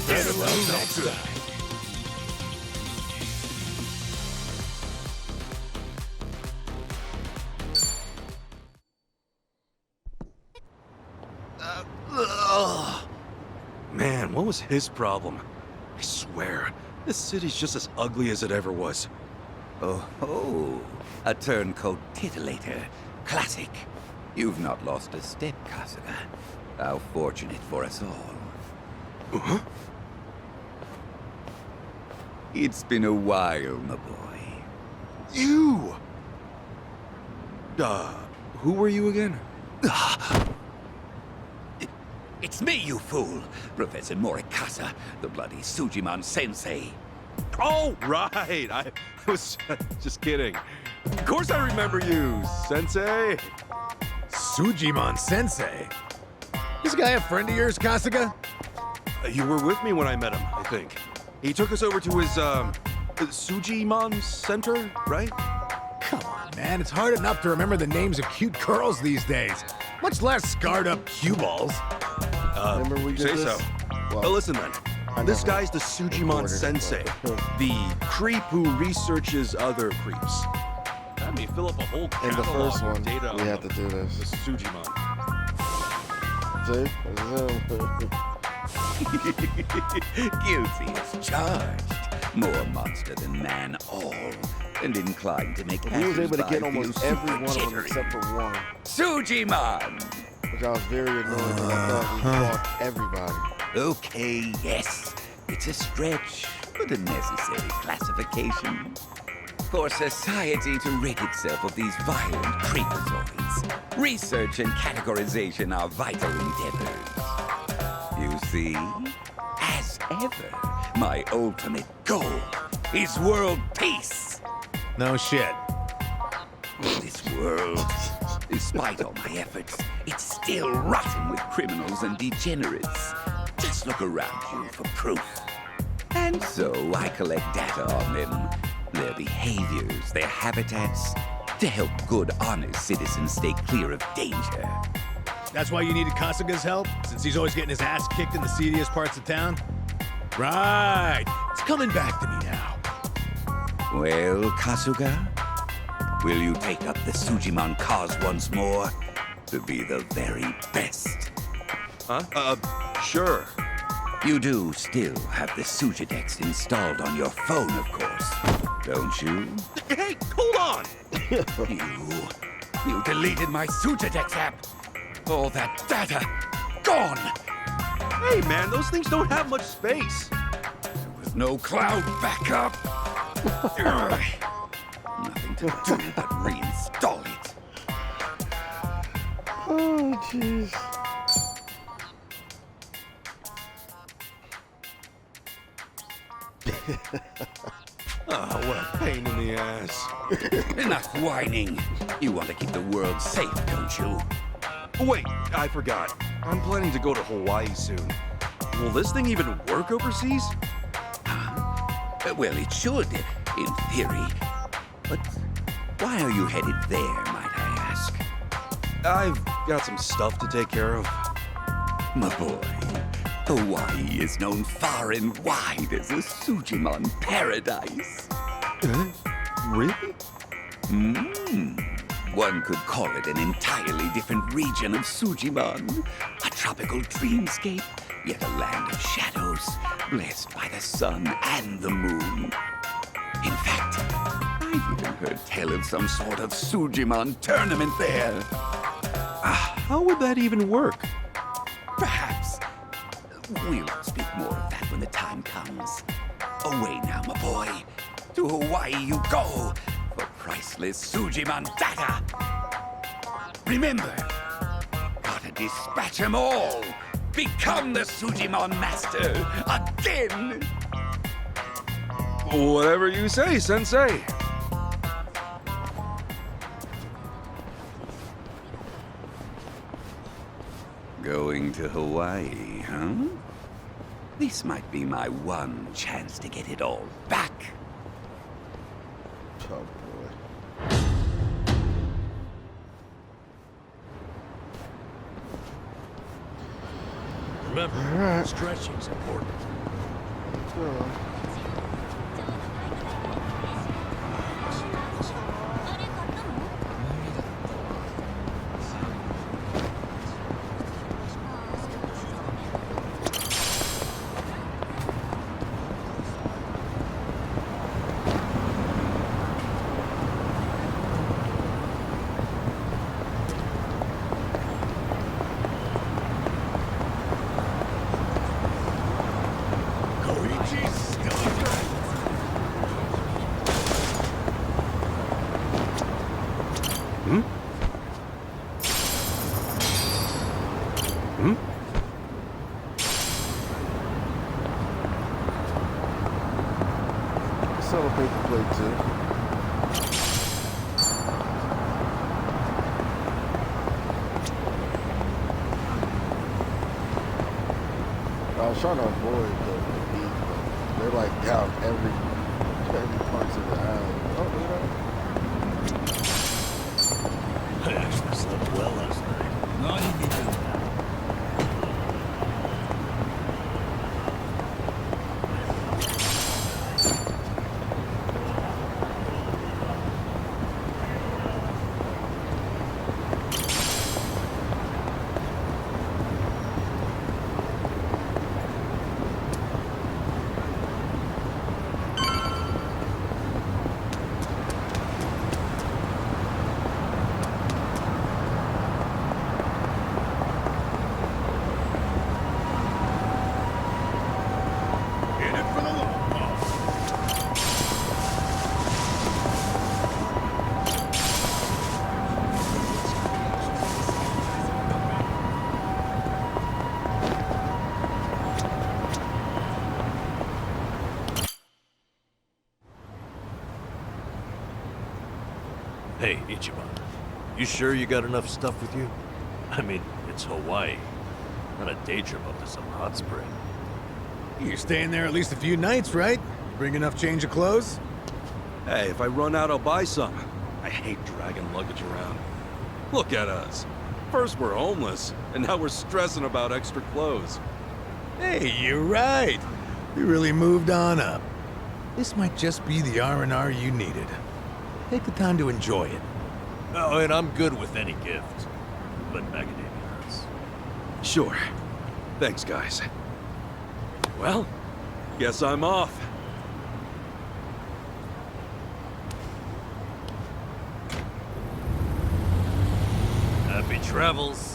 Better love next time. Man, what was his problem? I swear, this city's just as ugly as it ever was. Oh, a turncoat titillator. Classic. You've not lost a step, Kasuga. How fortunate for us all. Huh? It's been a while, my boy. You! Who were you again? It's me, you fool! Professor Morikasa, the bloody Sujiman sensei. Oh, right! I was just kidding. Of course I remember you, Sensei! Sujiman Sensei? This guy a friend of yours, Kasuga? You were with me when I met him, I think. He took us over to his, Sujiman Center, right? Come on, man. It's hard enough to remember the names of cute girls these days, much less scarred up cue balls. Remember we did Say this? so. Well, Well, listen then. This never guy's the Sujiman recorded it, Sensei, but- the creep who researches other creeps. Had me fill up a whole In the catalog first of one, data we on had to do the this. Sujiman. See? This is him. Guilty as charged. More monster than man all. And inclined to make He was able to passers-by get almost feel every one of them jittery. except for one, Sujiman! which I was very annoyed because I thought we fought everybody. Okay, yes. It's a stretch, but a necessary classification. For society to rid itself of these violent creepazoids, research and categorization are vital endeavors. You see, as ever, my ultimate goal is world peace. No shit. This world, despite all my efforts, it's still rotten with criminals and degenerates. Just look around you for proof. And so I collect data on them, their behaviors, their habitats, to help good, honest citizens stay clear of danger. That's why you needed Kasuga's help, since he's always getting his ass kicked in the seediest parts of town? Right. It's coming back to me now. Well, Kasuga, will you take up the Sujiman cause once more to be the very best? Huh? Sure. You do still have the Sujidex installed on your phone, of course, don't you? Hey, hold on! You deleted my Sujidex app. All that data, gone! Hey, man, those things don't have much space. With no cloud backup. Nothing to do but reinstall it. Oh, jeez. Oh, what a pain in the ass. Enough whining. You want to keep the world safe, don't you? Wait, I forgot. I'm planning to go to Hawaii soon. Will this thing even work overseas? Well, it should, in theory. But why are you headed there, might I ask? I've got some stuff to take care of. My boy, Hawaii is known far and wide as a Sujiman paradise. Really? One could call it an entirely different region of Sujiman. A tropical dreamscape, yet a land of shadows, blessed by the sun and the moon. In fact, I I've even heard tell of some sort of Sujimon tournament there. How would that even work? Perhaps. We'll speak more of that when the time comes. Away now, my boy. To Hawaii you go for priceless Sujimon data. Remember, gotta dispatch 'em all. Become the Sujimon master again. Whatever you say, Sensei. Going to Hawaii, huh? This might be my one chance to get it all back. Oh boy. Remember, stretching's important. Yeah. Sell a paper plate too. I was trying to avoid the beat, but they're like down every parts of the island. Oh, I actually slept well last night. Hey, Ichiban. You sure you got enough stuff with you? I mean, it's Hawaii. Not a day trip up to some hot spring. You're staying there at least a few nights, right? Bring enough change of clothes? Hey, if I run out, I'll buy some. I hate dragging luggage around. Look at us. First we're homeless, and now we're stressing about extra clothes. Hey, you're right. We really moved on up. This might just be the R&R you needed. Take the time to enjoy it. Oh, and I'm good with any gift. But macadamia nuts. Sure. Thanks, guys. Well, guess I'm off. Happy travels.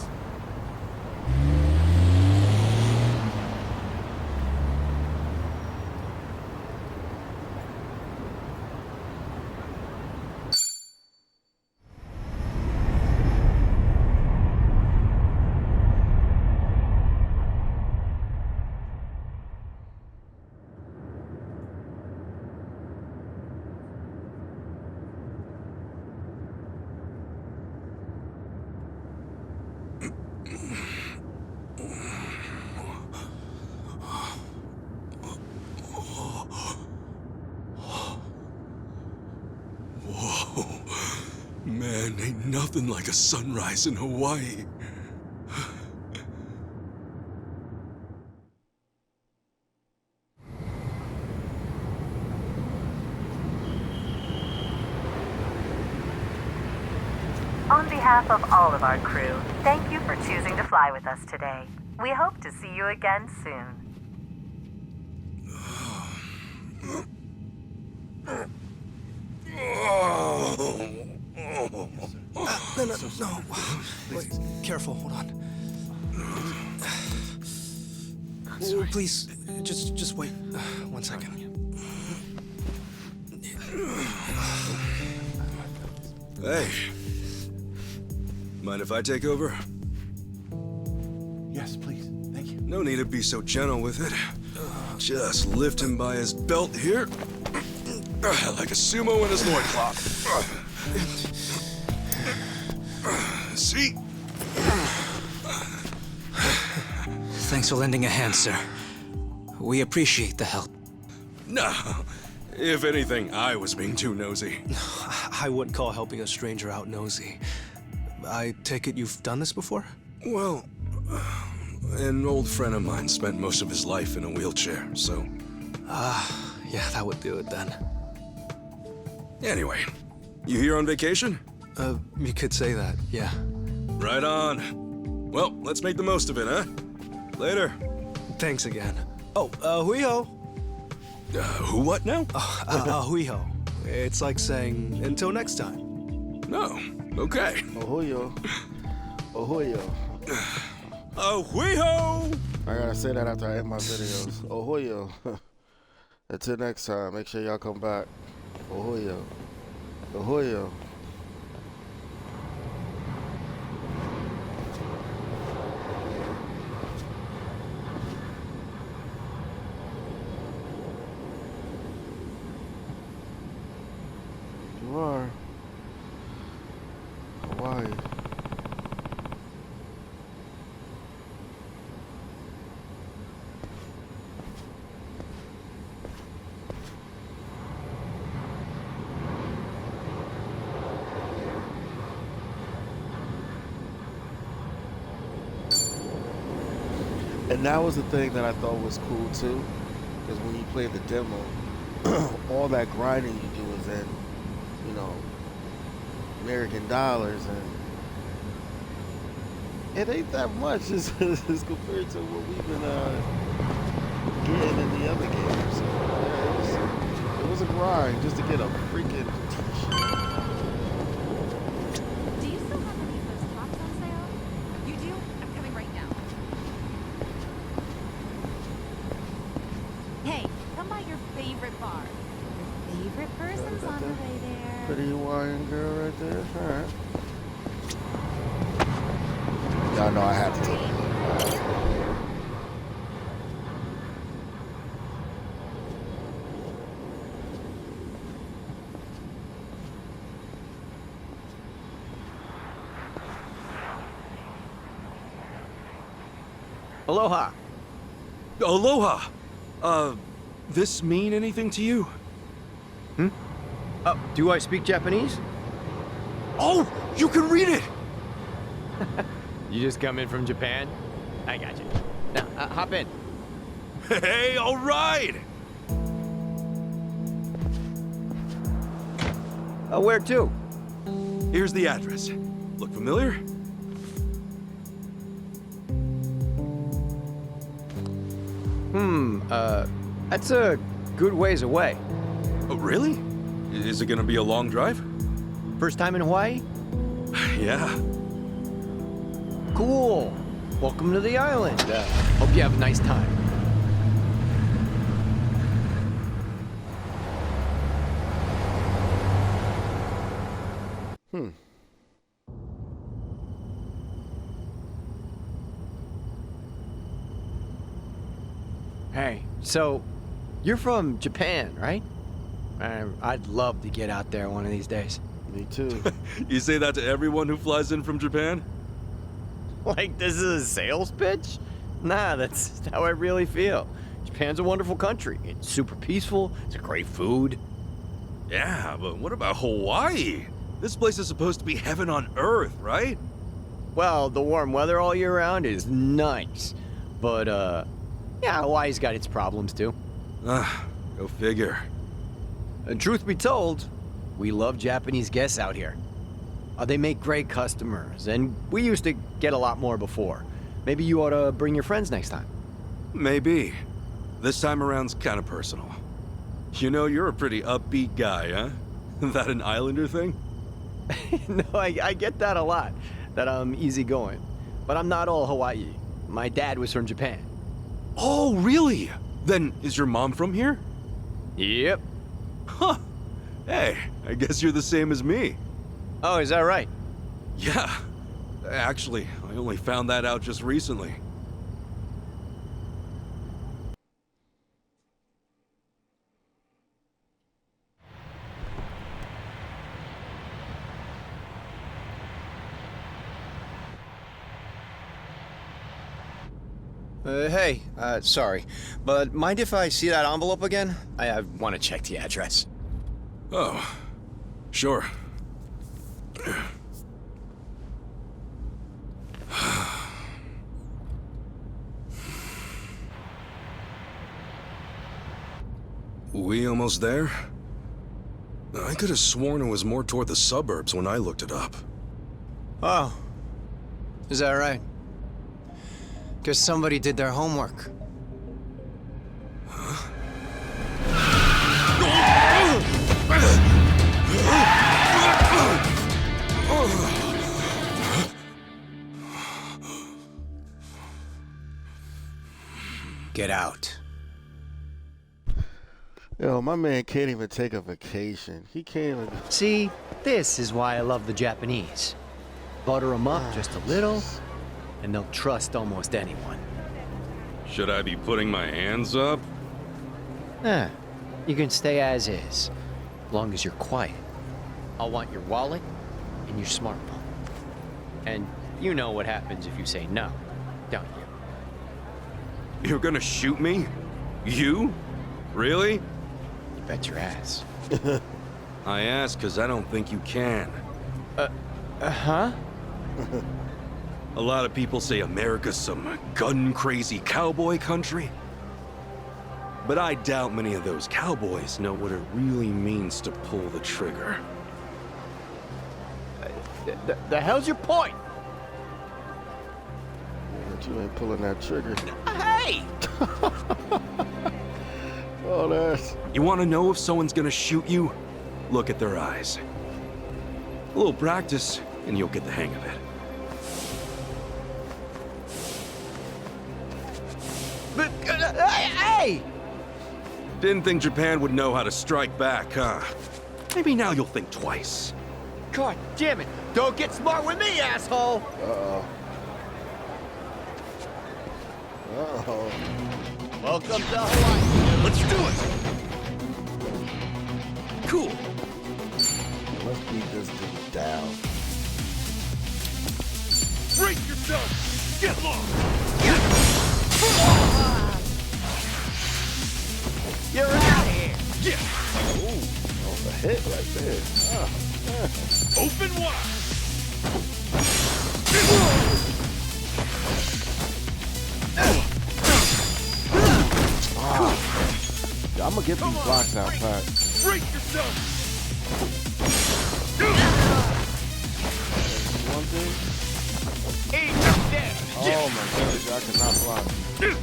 Man, ain't nothing like a sunrise in Hawaii. On behalf of all of our crew, thank you for choosing to fly with us today. We hope to see you again soon. No. Wait, careful, hold on. Oh, please, just wait 1 second. Hey. Mind if I take over? Yes, please. Thank you. No need to be so gentle with it. Just lift him by his belt here. Like a sumo in his loincloth. See? Thanks for lending a hand, sir. We appreciate the help. No. If anything, I was being too nosy. I wouldn't call helping a stranger out nosy. I take it you've done this before? Well, an old friend of mine spent most of his life in a wheelchair, so... Yeah, that would do it then. Anyway, you here on vacation? You could say that, yeah. Right on. Well, let's make the most of it, huh? Later. Thanks again. Oh, huiho. Who what now? Huiho. It's like saying, until next time. No. Okay. Ohuyo. Ohuyo. Huiho! I gotta say that after I end my videos. Ohuyo. Until next time, make sure y'all come back. Ohuyo. Ohuyo. You are Hawaii. And that was the thing that I thought was cool too, because when you play the demo, all that grinding you do is in, you know, American dollars, and it ain't that much as compared to what we've been getting in the other games. So, yeah, it was a grind just to get a freaking t-shirt. Do you still have any of those tops on sale? You do? I'm coming right now. Hey, come by your favorite bar. Your favorite person's on the way there. Pretty Hawaiian girl right there. All right. Y'all know I have to take it. Aloha. Aloha! This mean anything to you? Do I speak Japanese? Oh, you can read it! You just come in from Japan? I got you. Now, hop in. Hey, all right! Where to? Here's the address. Look familiar? That's a good ways away. Oh, really? Is it gonna be a long drive? First time in Hawaii? Yeah. Cool. Welcome to the island. Hope you have a nice time. Hey, so you're from Japan, right? I'd love to get out there one of these days. Me too. You say that to everyone who flies in from Japan? Like this is a sales pitch? Nah, that's how I really feel. Japan's a wonderful country. It's super peaceful. It's a great food. Yeah, but what about Hawaii? This place is supposed to be heaven on earth, right? Well, the warm weather all year round is nice. But, yeah, Hawaii's got its problems too. Go figure. And truth be told, we love Japanese guests out here. They make great customers, and we used to get a lot more before. Maybe you ought to bring your friends next time. Maybe. This time around's kind of personal. You know, you're a pretty upbeat guy, huh? That an Islander thing? No, I get that a lot, that I'm easygoing. But I'm not all Hawaii. My dad was from Japan. Oh, really? Then is your mom from here? Yep. Huh. Hey, I guess you're the same as me. Oh, is that right? Yeah. Actually, I only found that out just recently. Hey, sorry, but mind if I see that envelope again? I want to check the address. Oh, sure. We almost there? I could have sworn it was more toward the suburbs when I looked it up. Oh, is that right? Guess somebody did their homework. Get out. Yo, my man can't even take a vacation. He can't even... See, this is why I love the Japanese. Butter them up just a little, and they'll trust almost anyone. Should I be putting my hands up? You can stay as is, as long as you're quiet. I'll want your wallet and your smartphone. And you know what happens if you say no, don't you? You're gonna shoot me? You? Really? You bet your ass. I ask because I don't think you can. Huh? A lot of people say America's some gun-crazy cowboy country. But I doubt many of those cowboys know what it really means to pull the trigger. The hell's your point? But you ain't pulling that trigger. Hey! Oh, that's... You want to know if someone's gonna shoot you? Look at their eyes. A little practice, and you'll get the hang of it. But, hey! Didn't think Japan would know how to strike back, huh? Maybe now you'll think twice. God damn it! Don't get smart with me, asshole! Uh-oh. Uh-oh. Welcome to Hawaii. Let's do it! Cool. Let's beat this dude down. Brace yourself! Get long! You're out of here! Yeah! Ooh, that was a hit right there. Open wide! Yeah, I'm gonna get these blocks out, Pat. Brace yourself! One thing. Eat your Oh my God, I cannot block. Damn,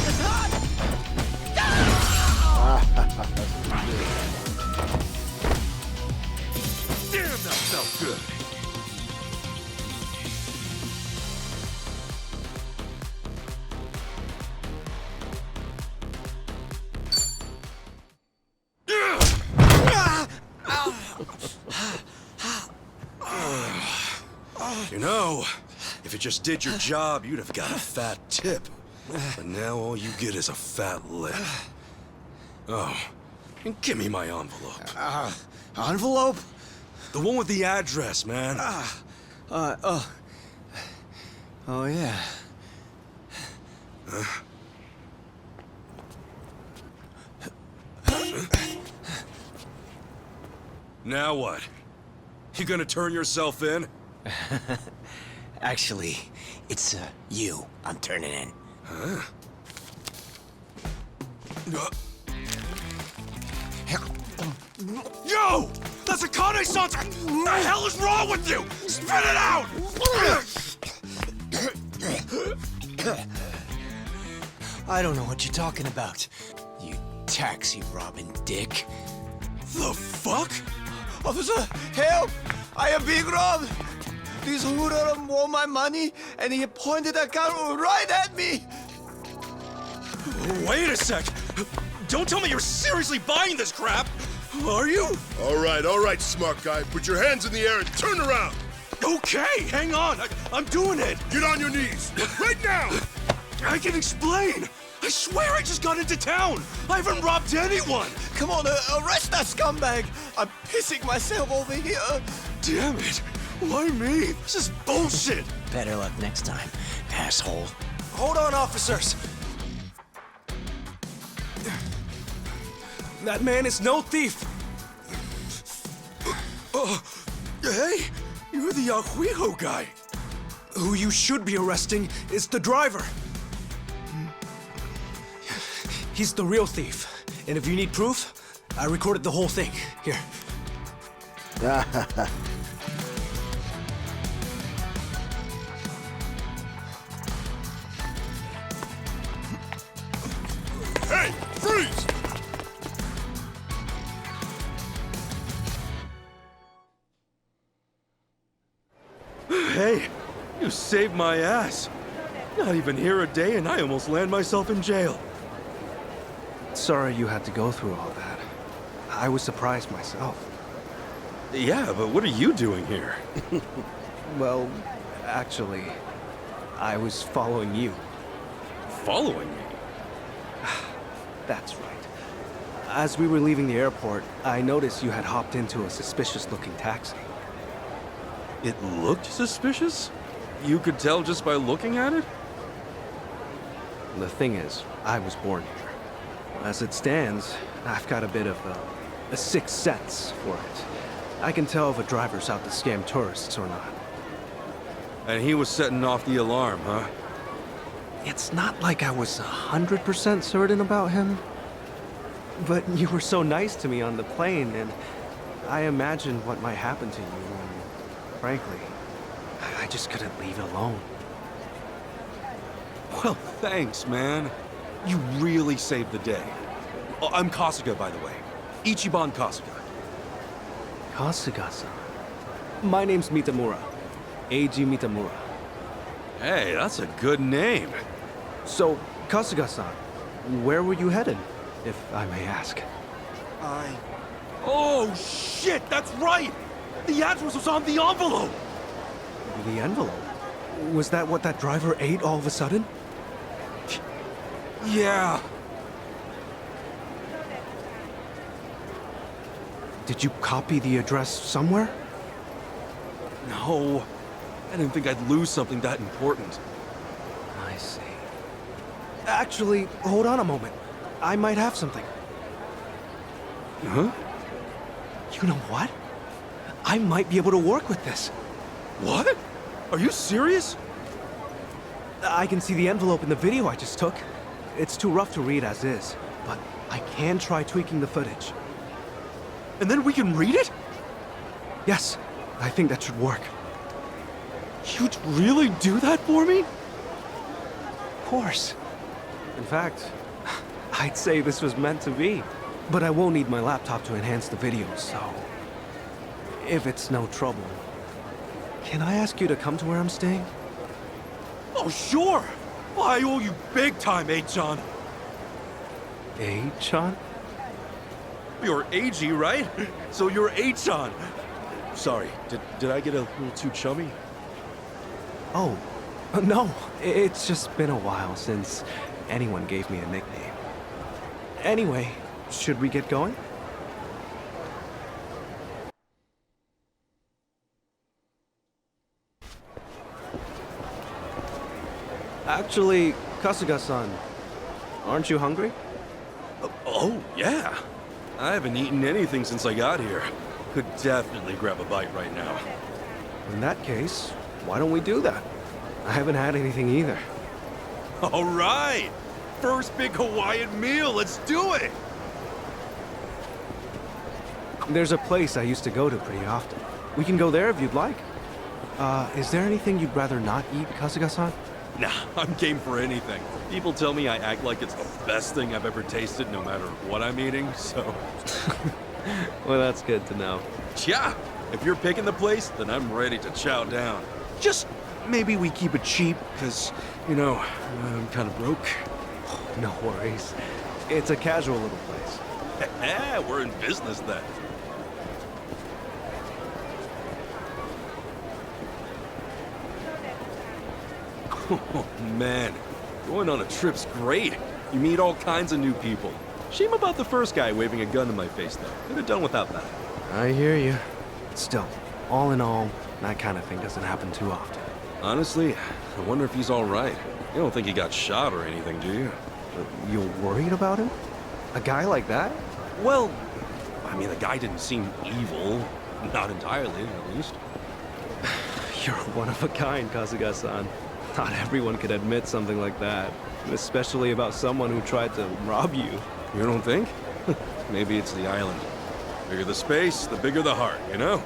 it's hot! Damn, that felt good! You know, if it just did your job, you'd have got a fat tip. But now all you get is a fat lip. Oh, and give me my envelope. Envelope? The one with the address, man. Oh yeah. Now what? You gonna turn yourself in? Actually, it's you I'm turning in. Huh? Yo! That's a Kane-san! What the hell is wrong with you? Spit it out! I don't know what you're talking about, you taxi robbing dick. The fuck? Officer, help! I am being robbed! This hoodlum won my money, and he pointed a gun right at me! Wait a sec! Don't tell me you're seriously buying this crap! Are you? All right, smart guy. Put your hands in the air and turn around. Okay, hang on. I'm doing it. Get on your knees. Right now. I can explain. I swear I just got into town. I haven't robbed anyone. Come on, arrest that scumbag! I'm pissing myself over here! Damn it. Why me? This is bullshit. Better luck next time, asshole. Hold on, officers! That man is no thief! Hey, you're the Yahuiho guy. Who you should be arresting is the driver. He's the real thief. And if you need proof, I recorded the whole thing. Here. Hey, freeze! Hey, you saved my ass. Not even here a day and I almost land myself in jail. Sorry you had to go through all that. I was surprised myself. Yeah, but what are you doing here? Well, actually, I was following you. Following me? That's right. As we were leaving the airport, I noticed you had hopped into a suspicious-looking taxi. It looked suspicious? You could tell just by looking at it? The thing is, I was born here. As it stands, I've got a bit of a sixth sense for it. I can tell if a driver's out to scam tourists or not. And he was setting off the alarm, huh? It's not like I was 100% certain about him. But you were so nice to me on the plane, and I imagined what might happen to you, and frankly, I just couldn't leave it alone. Well, thanks, man. You really saved the day. Oh, I'm Kasuga, by the way. Ichiban Kasuga. Kasuga-san. My name's Mitamura. Eiji Mitamura. Hey, that's a good name. So, Kasuga-san, where were you headed, if I may ask? Oh, shit, that's right! The address was on the envelope! The envelope? Was that what that driver ate all of a sudden? Yeah. Did you copy the address somewhere? No. I didn't think I'd lose something that important. I see. Actually, hold on a moment. I might have something. Huh? You know what? I might be able to work with this. What? Are you serious? I can see the envelope in the video I just took. It's too rough to read as is, but I can try tweaking the footage. And then we can read it? Yes, I think that should work. You'd really do that for me? Of course. In fact, I'd say this was meant to be. But I will need my laptop to enhance the video, so... if it's no trouble, can I ask you to come to where I'm staying? Oh, sure! I owe you big time, Eichan. Eichan? You're Eiji, right? So you're Eichan. Sorry, did I get a little too chummy? Oh, no. It's just been a while since anyone gave me a nickname. Anyway, should we get going? Actually, Kasuga-san, aren't you hungry? Oh, yeah. I haven't eaten anything since I got here. Could definitely grab a bite right now. In that case, why don't we do that? I haven't had anything either. All right! First big Hawaiian meal, let's do it! There's a place I used to go to pretty often. We can go there if you'd like. Is there anything you'd rather not eat, Kasuga-san? Nah, I'm game for anything. People tell me I act like it's the best thing I've ever tasted no matter what I'm eating, so... Well, that's good to know. Yeah, if you're picking the place, then I'm ready to chow down. Just maybe we keep it cheap, because, you know, I'm kind of broke. No worries. It's a casual little place. Yeah, we're in business then. Oh, man. Going on a trip's great. You meet all kinds of new people. Shame about the first guy waving a gun in my face, though. Could have done without that. I hear you. Still, all in all, that kind of thing doesn't happen too often. Honestly, I wonder if he's all right. You don't think he got shot or anything, do you? You're worried about him? A guy like that? Well, I mean, the guy didn't seem evil. Not entirely, at least. You're one of a kind, Kasuga-san. Not everyone could admit something like that. Especially about someone who tried to rob you. You don't think? Maybe it's the island. Bigger the space, the bigger the heart, you know?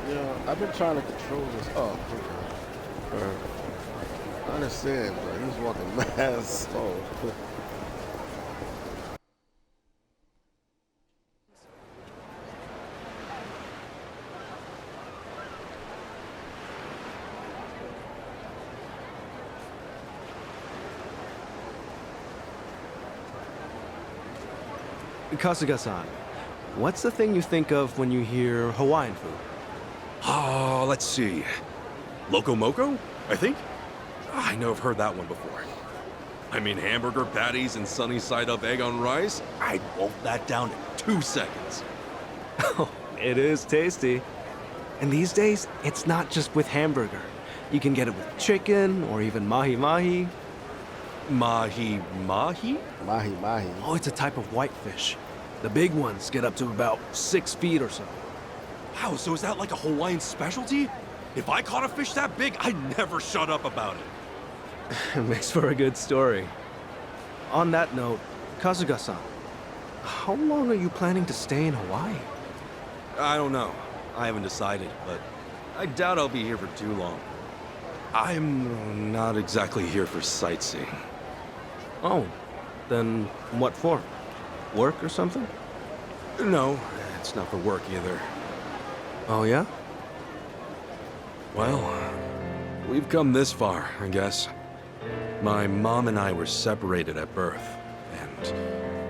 Yeah, I've been trying to control this. Oh, okay. I understand, bro. He's walking mad slow. Kasuga-san, what's the thing you think of when you hear Hawaiian food? Oh, let's see. Loco Moco, I think? I know I've heard that one before. I mean, hamburger patties and sunny side up egg on rice? I'd wolf that down in 2 seconds. Oh, it is tasty. And these days, it's not just with hamburger. You can get it with chicken or even mahi-mahi. Mahi-mahi? Mahi-mahi. Oh, it's a type of whitefish. The big ones get up to about 6 feet or so. Wow, so is that like a Hawaiian specialty? If I caught a fish that big, I'd never shut up about it. It makes for a good story. On that note, Kasuga-san, how long are you planning to stay in Hawaii? I don't know. I haven't decided, but I doubt I'll be here for too long. I'm not exactly here for sightseeing. Oh, then what for? Work or something? No, it's not for work either. Oh, yeah? Well, we've come this far, I guess. My mom and I were separated at birth, and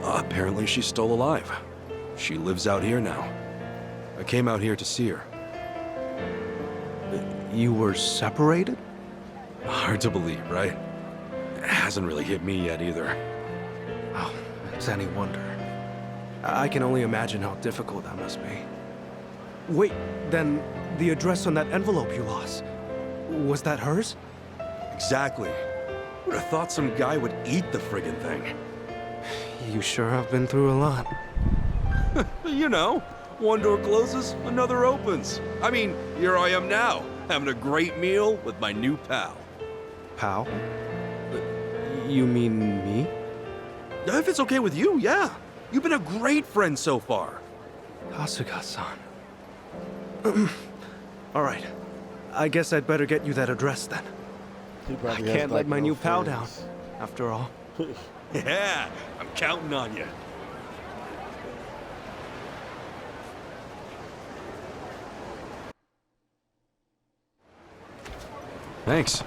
apparently she's still alive. She lives out here now. I came out here to see her. You were separated? Hard to believe, right? It hasn't really hit me yet either. Oh, it's any wonder. I can only imagine how difficult that must be. Wait, then the address on that envelope you lost, was that hers? Exactly. Would have thought some guy would eat the friggin' thing. You sure have been through a lot. You know, one door closes, another opens. I mean, here I am now, having a great meal with my new pal. Pal? You mean me? If it's okay with you, yeah. You've been a great friend so far. Kasuga-san. All right. I guess I'd better get you that address then. I can't let my new pal down, after all. Yeah, I'm counting on you. Thanks.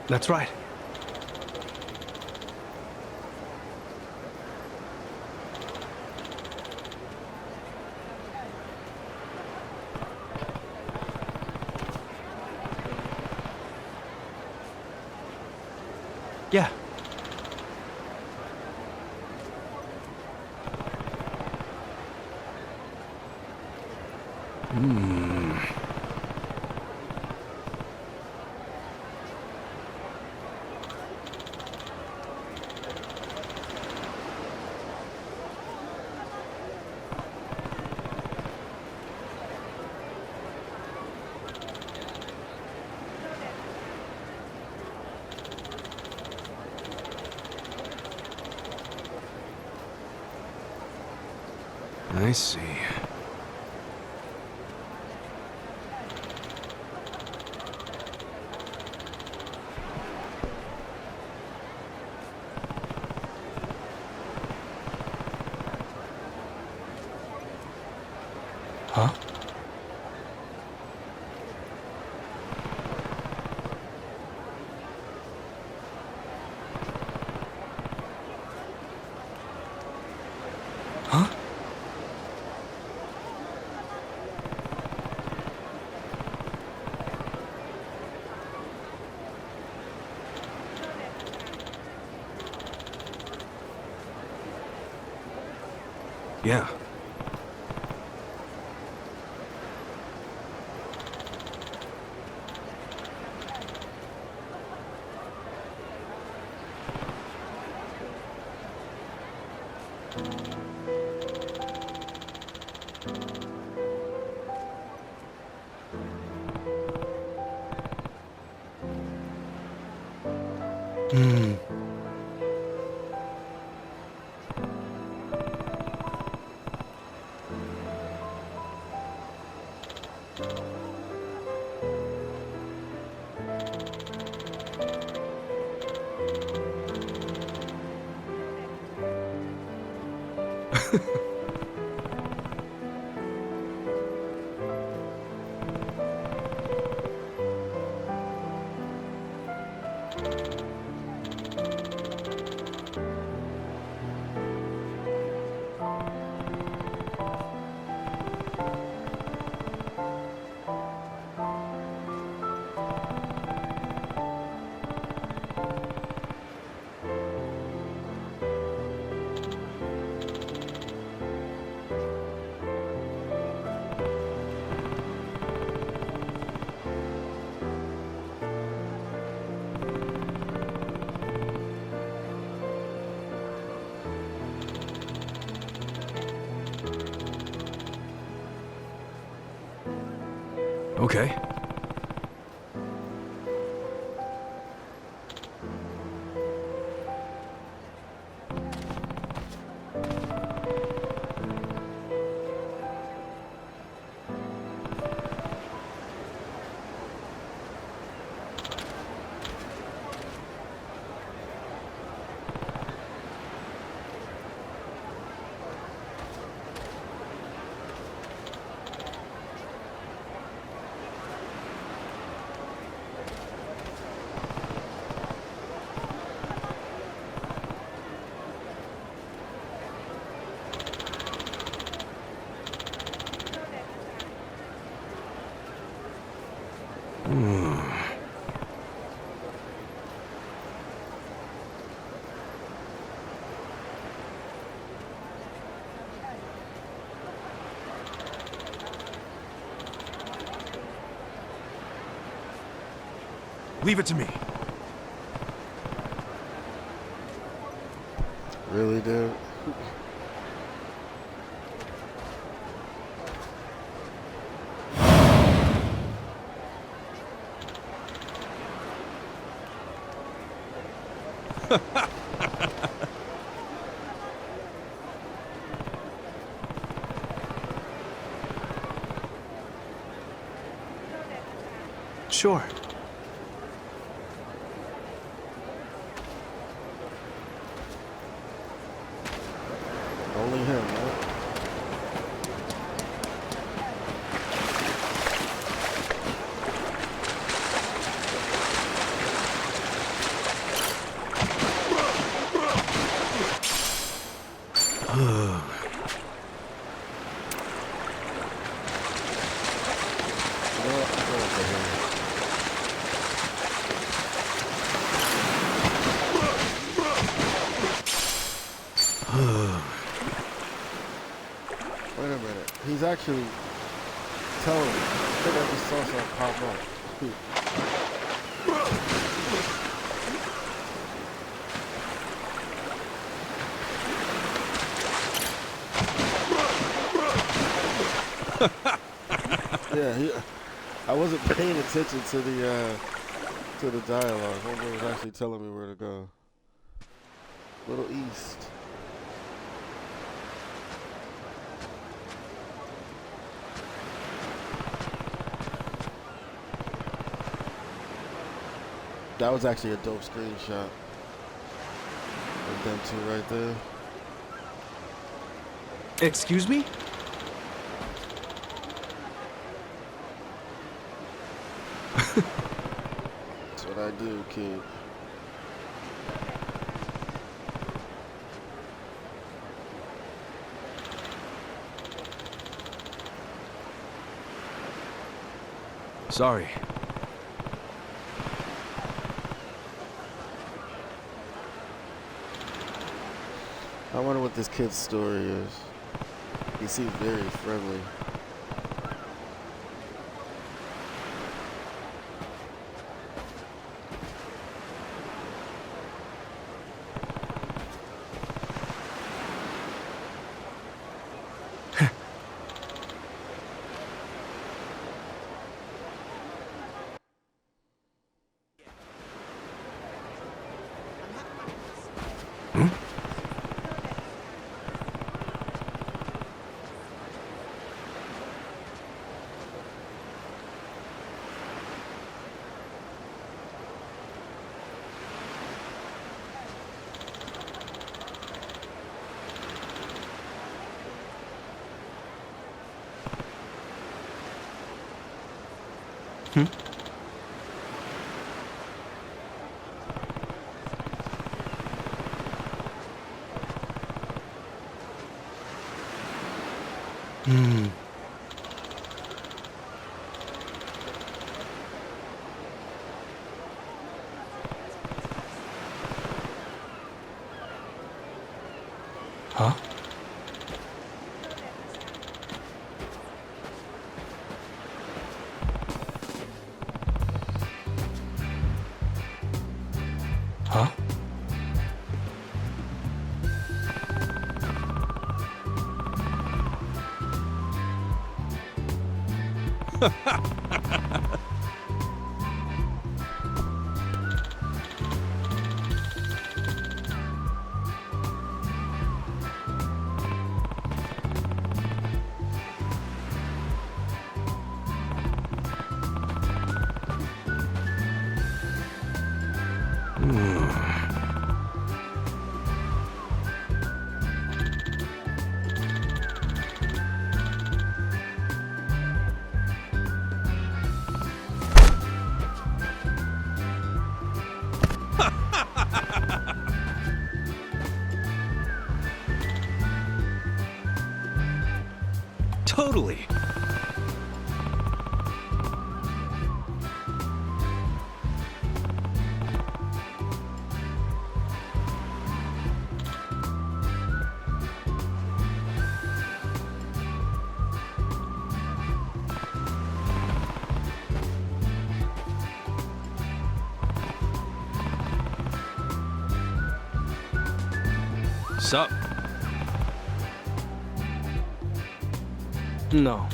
That's right. Yeah. I see. Huh? Huh? Yeah. Hmm. Okay. Leave it to me. Really, dude? Sure. Only him, right? Wait a minute. He's actually telling me. I think I just saw something pop up. Yeah, I wasn't paying attention to the dialogue. Homeboy was actually telling me where to go. Little east. That was actually a dope screenshot of them two right there. Excuse me? That's what I do, kid. Sorry. I wonder what this kid's story is. He seems very friendly. Huh? Huh? Totally. Sup? No.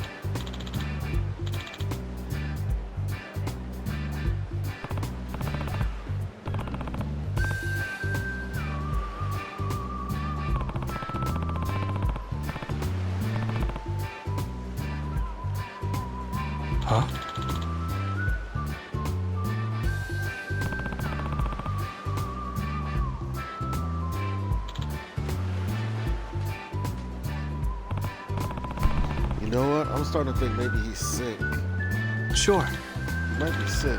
Huh? You know what? I'm starting to think maybe he's sick. Sure. He might be sick.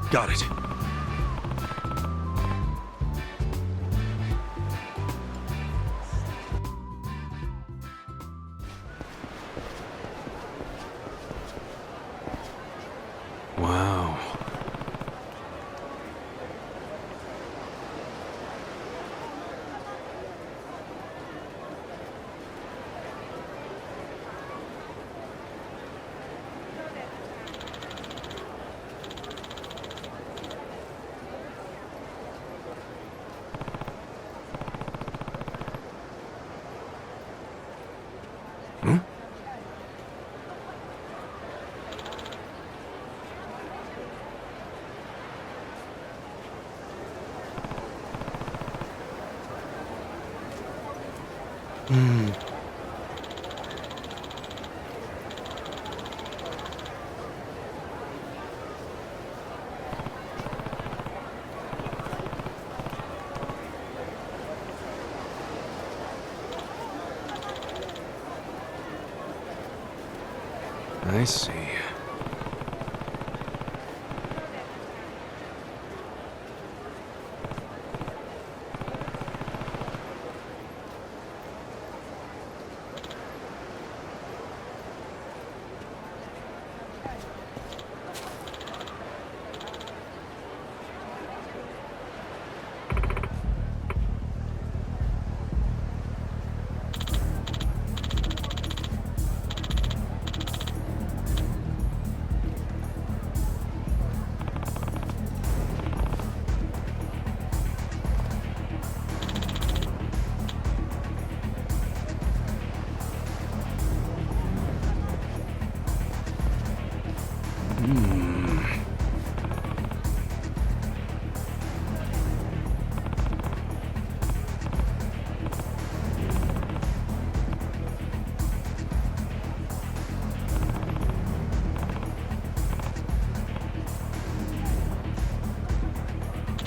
Got it. Wow. I see.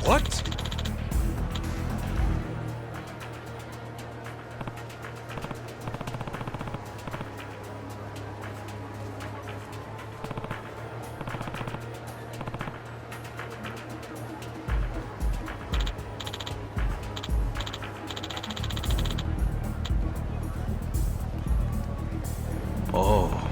What? Oh.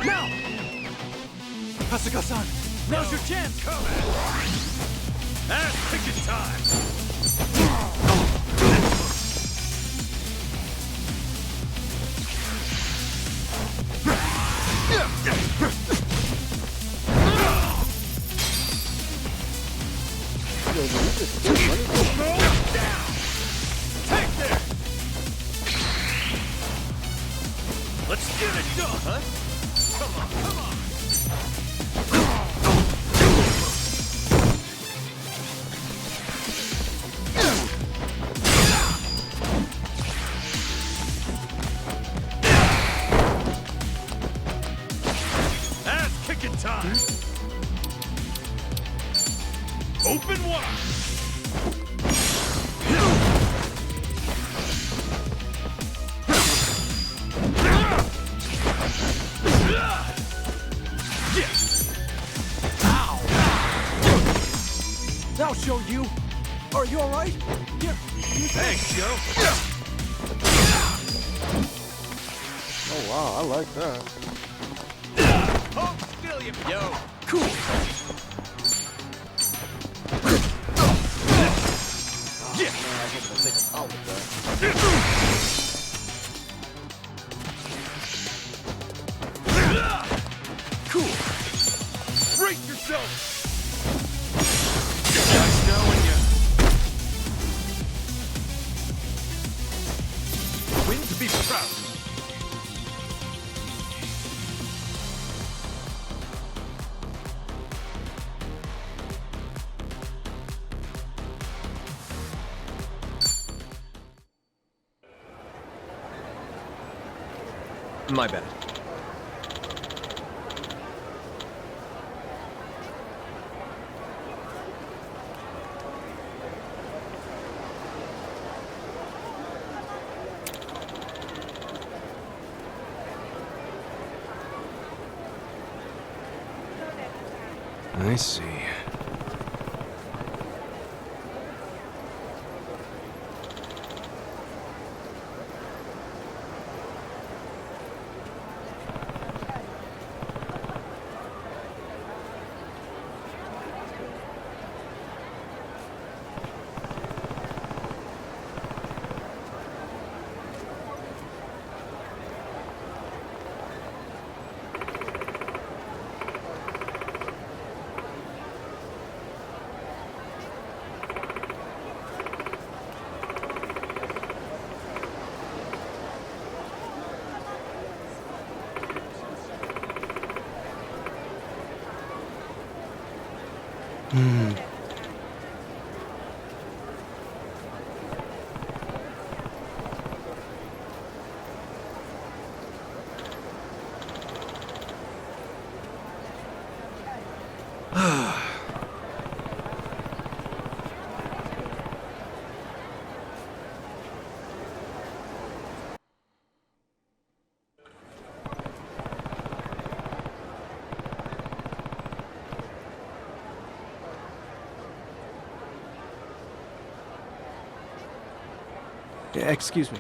Now! Asuka-san, now's your chance! Come at ass kicking time! Take there! Let's get it done, huh? Come on, come on! Ass kicking time! Open wide! I'll show you. Are you all right? Here. Thanks, Joe. Oh wow, I like that. Hold still, you yo. Cool. Yeah. Man, I guess I'll take a out with that. Cool. Brace yourself. Just knowing you. Win to be proud. My bad. I see. Excuse me.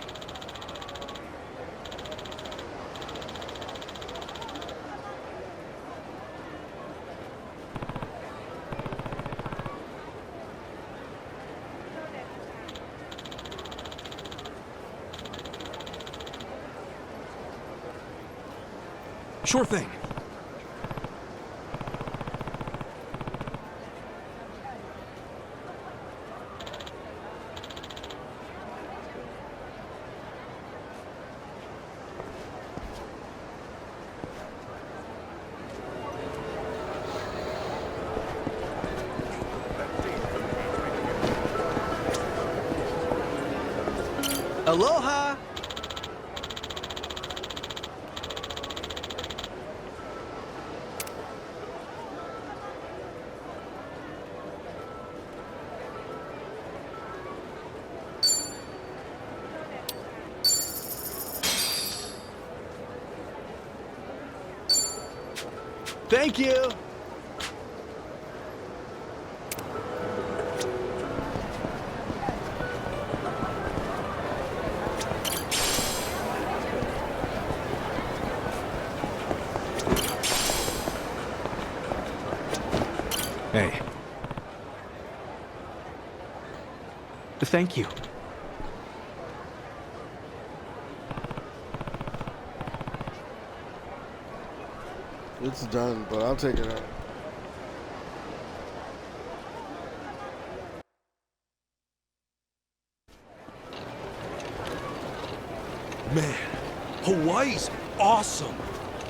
Sure thing. Aloha! Thank you! Hey. Thank you. It's done, but I'll take it out. Man, Hawaii's awesome.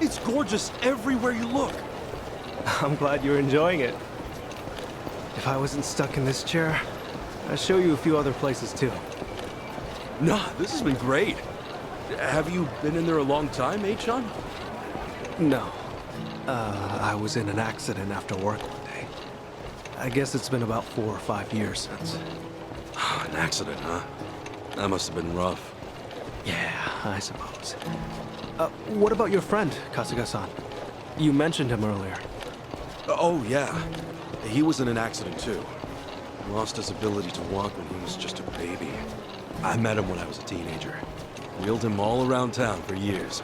It's gorgeous everywhere you look. I'm glad you're enjoying it. If I wasn't stuck in this chair, I'd show you a few other places too. Nah, this has been great. Have you been in there a long time, H-John? No. I was in an accident after work one day. I guess it's been about 4 or 5 years since. An accident, huh? That must have been rough. Yeah, I suppose. What about your friend, Kasuga-san? You mentioned him earlier. Oh, yeah. He was in an accident, too. Lost his ability to walk when he was just a baby. I met him when I was a teenager. Wheeled him all around town for years.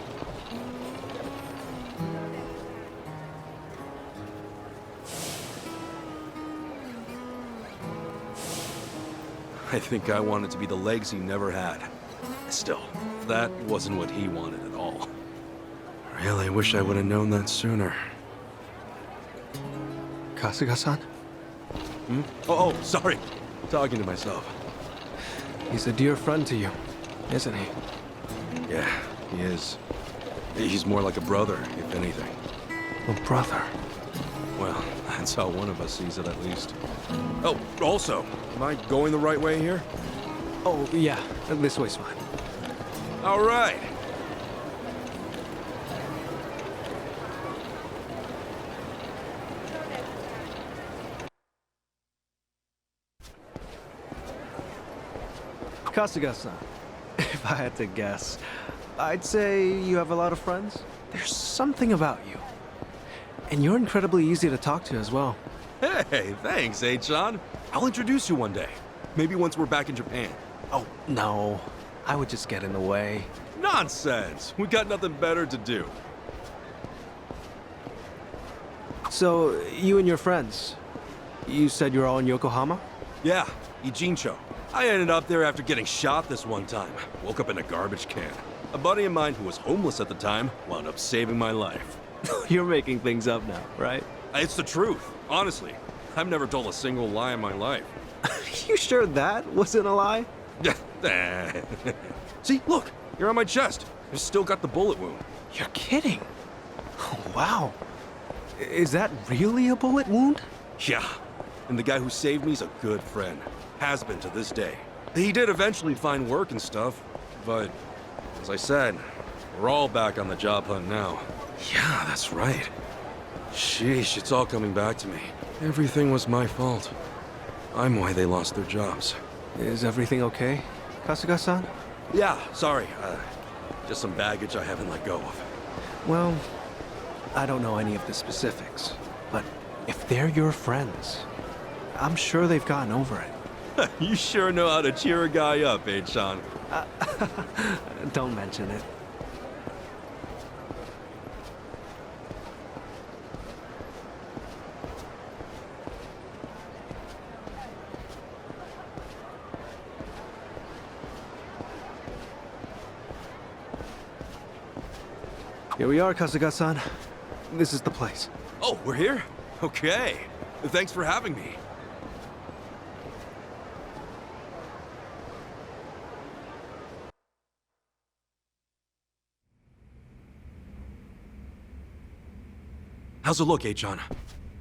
I think I wanted to be the legs he never had. Still, that wasn't what he wanted at all. Really wish I would have known that sooner. Kasuga-san? Hmm? Oh, sorry. Talking to myself. He's a dear friend to you, isn't he? Yeah, he is. He's more like a brother, if anything. A brother? Well, that's how one of us sees it, at least. Oh, also, am I going the right way here? Oh, yeah. This way's fine. All right. Kasuga-san, if I had to guess, I'd say you have a lot of friends. There's something about you. And you're incredibly easy to talk to as well. Hey, thanks, John. I'll introduce you one day. Maybe once we're back in Japan. Oh, no. I would just get in the way. Nonsense! We got nothing better to do. So, you and your friends, you said you're all in Yokohama? Yeah, Ijincho. I ended up there after getting shot this one time. Woke up in a garbage can. A buddy of mine who was homeless at the time wound up saving my life. You're making things up now, right? It's the truth, honestly. I've never told a single lie in my life. You sure that wasn't a lie? See, look, you're on my chest. I've still got the bullet wound. You're kidding. Oh, wow. Is that really a bullet wound? Yeah, and the guy who saved me's a good friend. Has been to this day. He did eventually find work and stuff, but as I said, we're all back on the job hunt now. Yeah, that's right. Sheesh, it's all coming back to me. Everything was my fault. I'm why they lost their jobs. Is everything okay, Kasuga-san? Yeah, sorry. Just some baggage I haven't let go of. Well, I don't know any of the specifics, but if they're your friends, I'm sure they've gotten over it. You sure know how to cheer a guy up, Sean. Don't mention it. Here we are, Kasuga-san. This is the place. Oh, we're here? Okay. Thanks for having me. How's it look, John?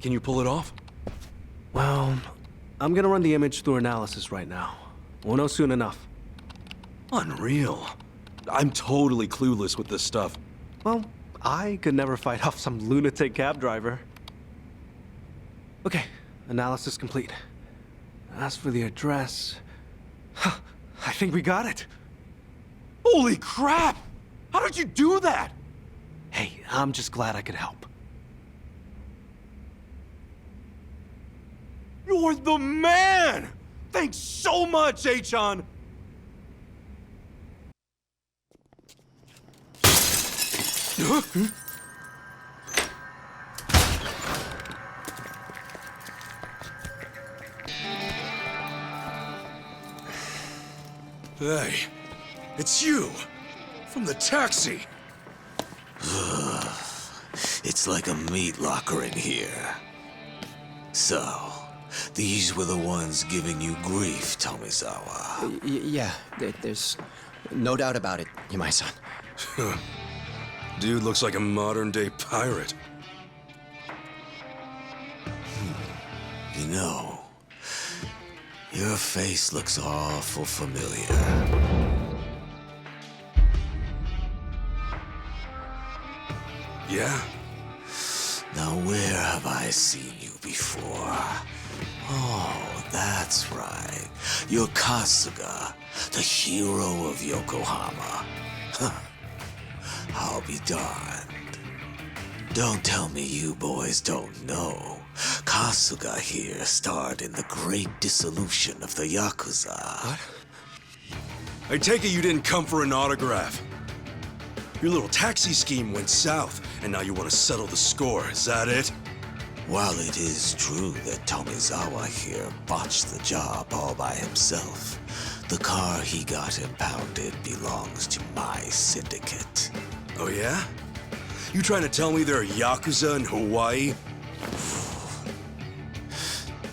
Can you pull it off? Well, I'm gonna run the image through analysis right now. We'll know soon enough. Unreal. I'm totally clueless with this stuff. Well, I could never fight off some lunatic cab driver. Okay, analysis complete. As for the address... I think we got it. Holy crap! How did you do that? Hey, I'm just glad I could help. You're the man! Thanks so much, Achan! Hey, it's you! From the taxi! It's like a meat locker in here. So, these were the ones giving you grief, Tomizawa. Yeah, there's no doubt about it, Yamai-san. Dude looks like a modern-day pirate. You know, your face looks awful familiar. Yeah? Now where have I seen you before? Oh, that's right. You're Kasuga, the hero of Yokohama. I'll be darned. Don't tell me you boys don't know. Kasuga here starred in the great dissolution of the Yakuza. What? I take it you didn't come for an autograph. Your little taxi scheme went south, and now you want to settle the score, is that it? While it is true that Tomizawa here botched the job all by himself, the car he got impounded belongs to my syndicate. Oh yeah? You trying to tell me there are Yakuza in Hawaii?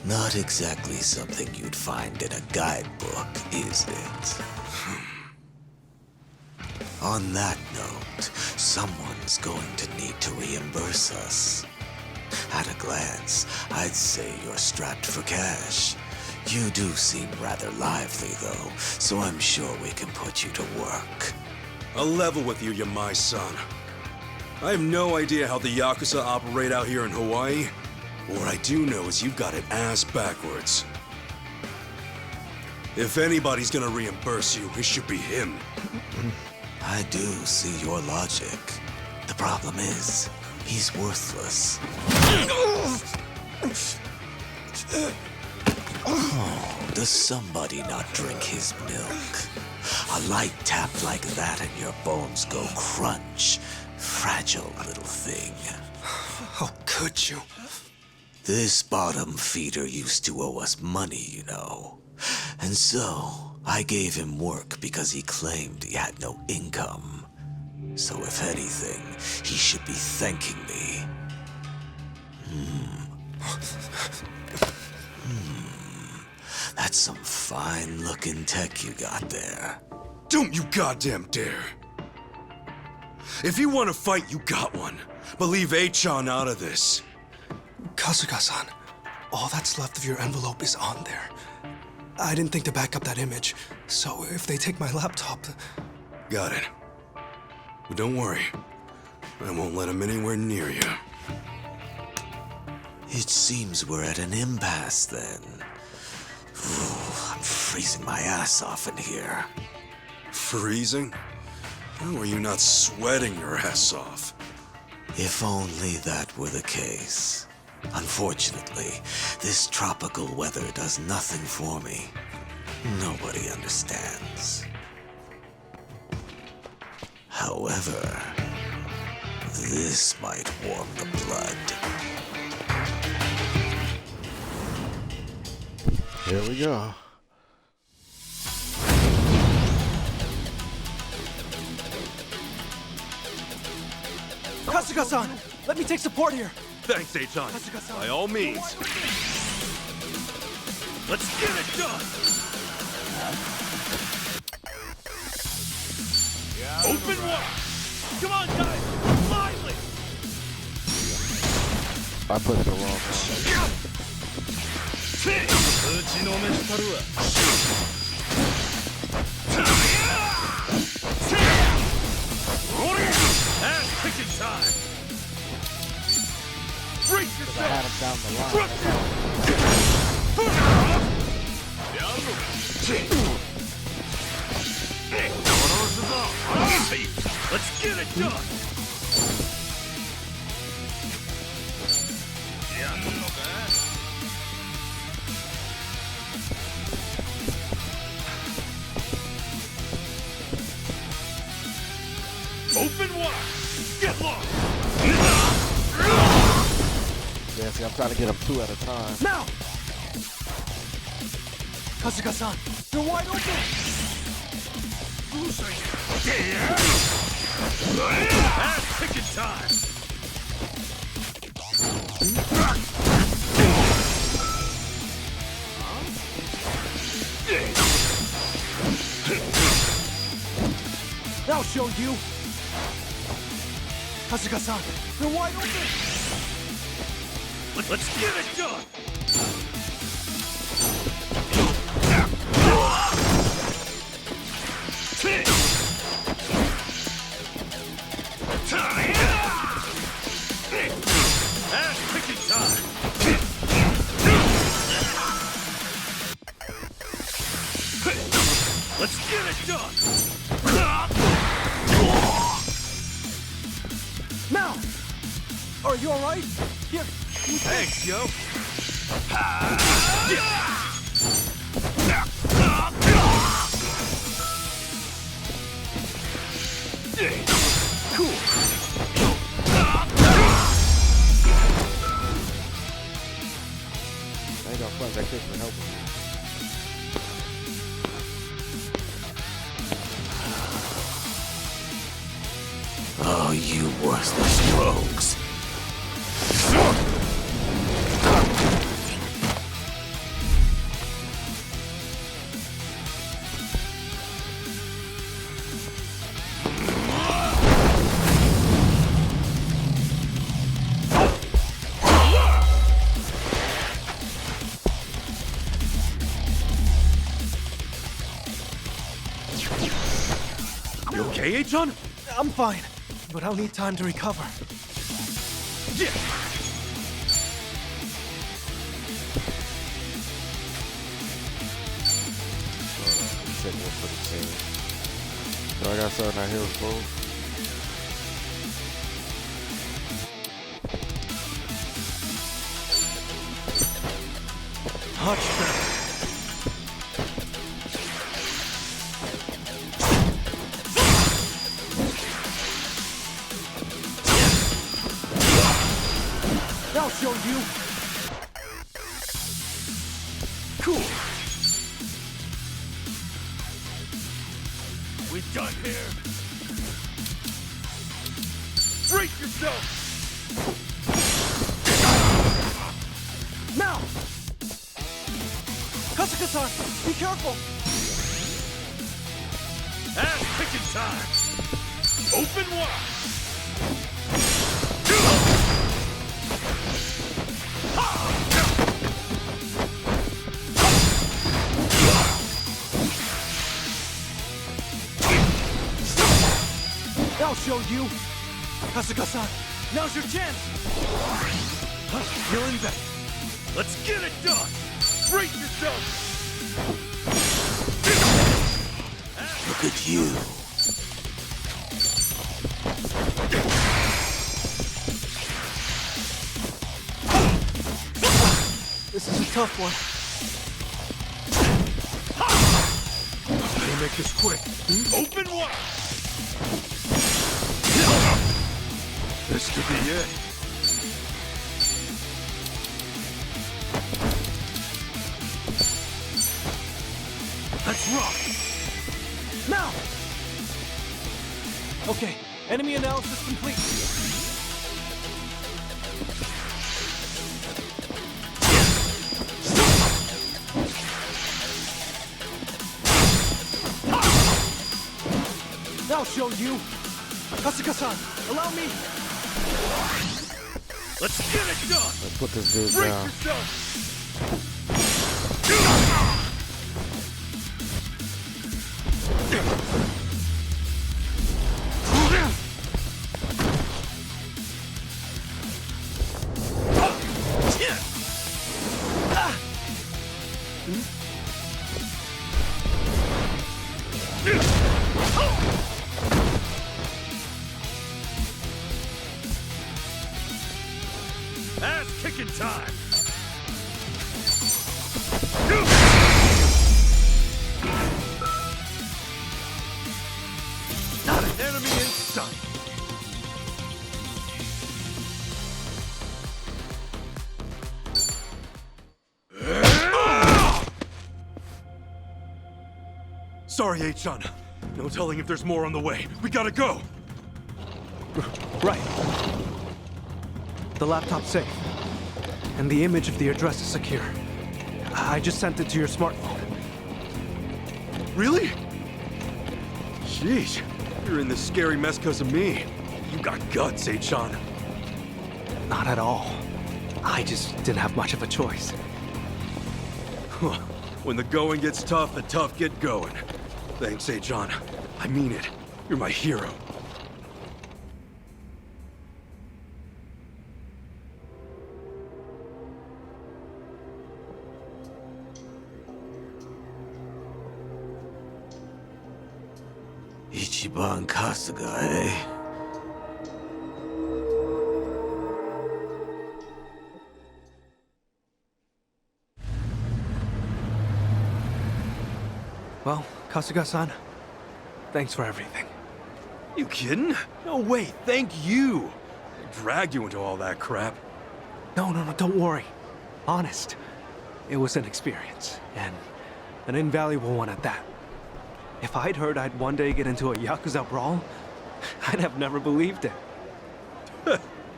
Not exactly something you'd find in a guidebook, is it? On that note, someone's going to need to reimburse us. At a glance, I'd say you're strapped for cash. You do seem rather lively, though, so I'm sure we can put you to work. I'll level with you, Yamai-san. I have no idea how the Yakuza operate out here in Hawaii. What I do know is you've got it ass backwards. If anybody's gonna reimburse you, it should be him. I do see your logic. The problem is, he's worthless. Oh, does somebody not drink his milk? A light tap like that and your bones go crunch. Fragile little thing. How could you? This bottom feeder used to owe us money, you know. And so, I gave him work because he claimed he had no income. So if anything, he should be thanking me. That's some fine-looking tech you got there. Don't you goddamn dare. If you want to fight, you got one. But leave Achan out of this. Kasuga-san, all that's left of your envelope is on there. I didn't think to back up that image, so if they take my laptop... Got it. But don't worry. I won't let him anywhere near you. It seems we're at an impasse then. Ooh, I'm freezing my ass off in here. Freezing? How are you not sweating your ass off? If only that were the case. Unfortunately, this tropical weather does nothing for me. Nobody understands. However, this might warm the blood. Here we go. Kasuga-san, let me take support here. Thanks, Achan. By all means. Let's get it done! Open wide! Come on, guys! Lively! I put the wrong one. And kicking time! Brace I yourself! had him down the line. Let's get it done! Open wide! Get lost! Yeah, see, I'm trying to get him two at a time. Now! Kasuga-san, you're wide open! And kicking time! I'll show you! Kasuga-san, you're wide open! Let's get it done! And kicking time! Let's get it done! Now! Are you alright? Here, Thanks, yo. Cool! I ain't gonna front that kid for helping me. Oh, you worthless rogues. You okay, Achan? I'm fine, but I'll need time to recover. Yeah. Said one for the team. So I got something out here with Kool. touch them. I'll show you. Cool. We done here. Brace yourself. Now! Kasuga-san, be careful! Ass kicking time. Open wide. I'll show you! Kasuga-san, now's your chance! You're in bed. Let's get it done. Brace yourself. Look at you. This is a tough one. How do you make this quick? Open wide. This could be it. Let's rock. Now! Okay, enemy analysis complete. I'll show you. Kasuga-san, allow me. Let's get it done. Let's put this dude Brace down. yourself. Ass kicking time. Not an enemy in sight. Sorry, H-chan. No telling if there's more on the way. We gotta go! Right. The laptop's safe. And the image of the address is secure. I just sent it to your smartphone. Really? Jeez, you're in this scary mess because of me. You got guts, H-chan. Not at all. I just didn't have much of a choice. When the going gets tough, the tough get going. Thanks, H-chan. I mean it. You're my hero. Ichiban Kasuga, eh? Well, Kasuga-san, thanks for everything. You kidding? No way, thank you. I dragged you into all that crap. No, don't worry. Honest. It was an experience, and an invaluable one at that. If I'd heard I'd one day get into a Yakuza brawl, I'd have never believed it.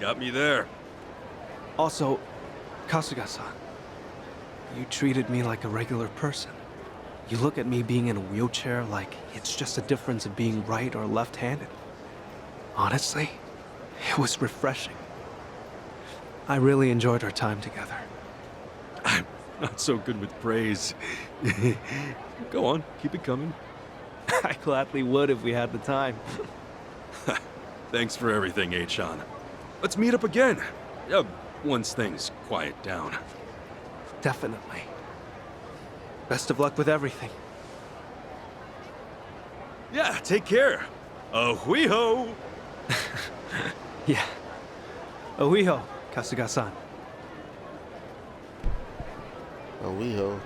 Got me there. Also, Kasuga-san, you treated me like a regular person. You look at me being in a wheelchair like it's just a difference of being right or left-handed. Honestly, it was refreshing. I really enjoyed our time together. I'm not so good with praise. Go on, keep it coming. I gladly would if we had the time. Thanks for everything, H-chan. Let's meet up again. Once things quiet down. Definitely. Best of luck with everything. Yeah, take care. Ahui-ho! Yeah. Ohiho, Kasuga-san. Oh, we ho.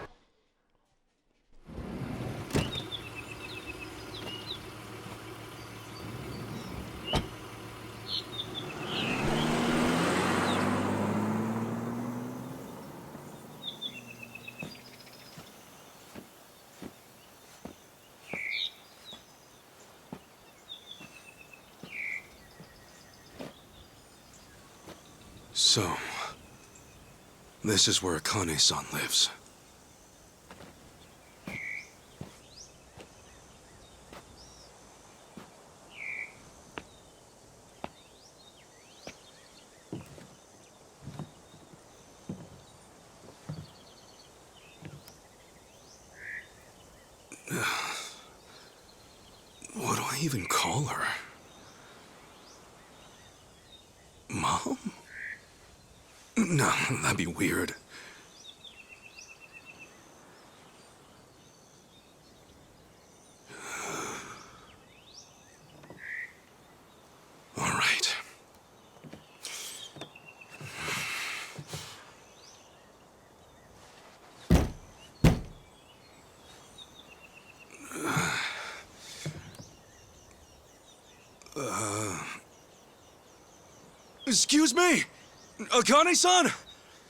So, this is where Akane-san lives. What do I even call her? Mom? No, that'd be weird. All right. Excuse me? Akane-san?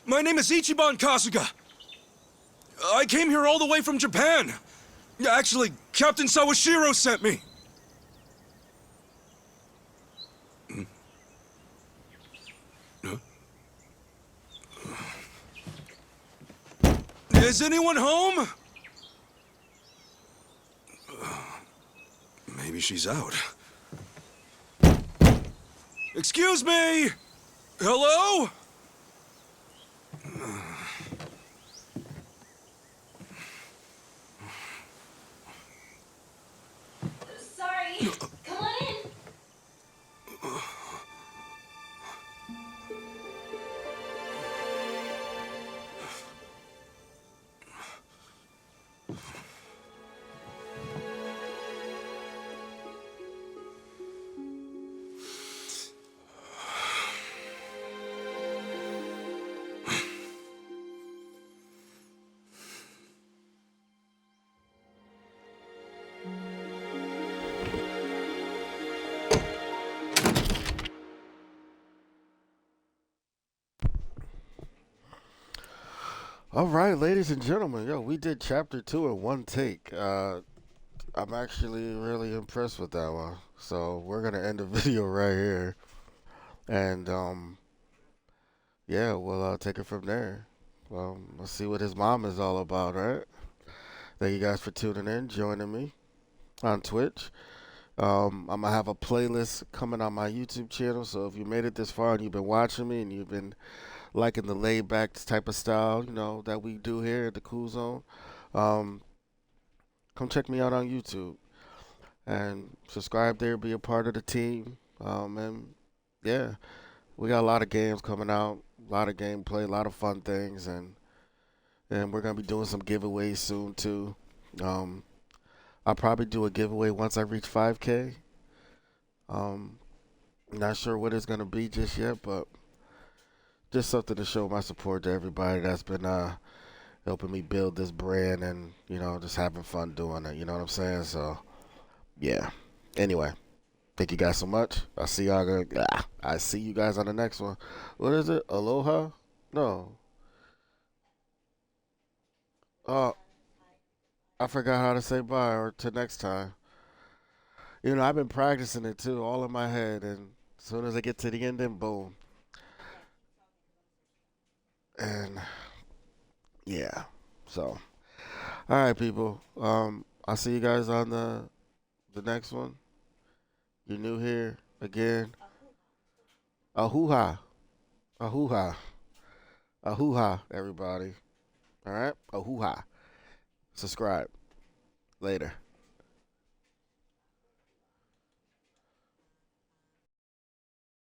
My name is Ichiban Kasuga. I came here all the way from Japan. Actually, Captain Sawashiro sent me. Huh? Is anyone home? Maybe she's out. Excuse me! Hello? Sorry. Come on in. All right, ladies and gentlemen, yo, we did chapter 2 in one take. I'm actually really impressed with that one. So we're gonna end the video right here, and yeah, we'll take it from there. Let's see what his mom is all about, right? Thank you guys for tuning in, joining me on Twitch. I'm gonna have a playlist coming on my YouTube channel, so if you made it this far and you've been watching me and you've been liking the laid back type of style, you know, that we do here at the Kool Zone, come check me out on YouTube and subscribe there, be a part of the team. And yeah, we got a lot of games coming out, a lot of gameplay, a lot of fun things, and we're gonna be doing some giveaways soon too. I'll probably do a giveaway once I reach 5K. Not sure what it's gonna be just yet, but just something to show my support to everybody that's been helping me build this brand and, you know, just having fun doing it. You know what I'm saying? So, yeah. Anyway, thank you guys so much. I see you guys on the next one. What is it? Aloha? No. Oh, I forgot how to say bye or till next time. You know, I've been practicing it too, all in my head, and as soon as I get to the end, then boom. And yeah, so all right, people. I'll see you guys on the next one. You're new here again. Ahoo-ha, ahoo-ha, ahoo-ha, everybody. All right, ahoo-ha. Subscribe. Later.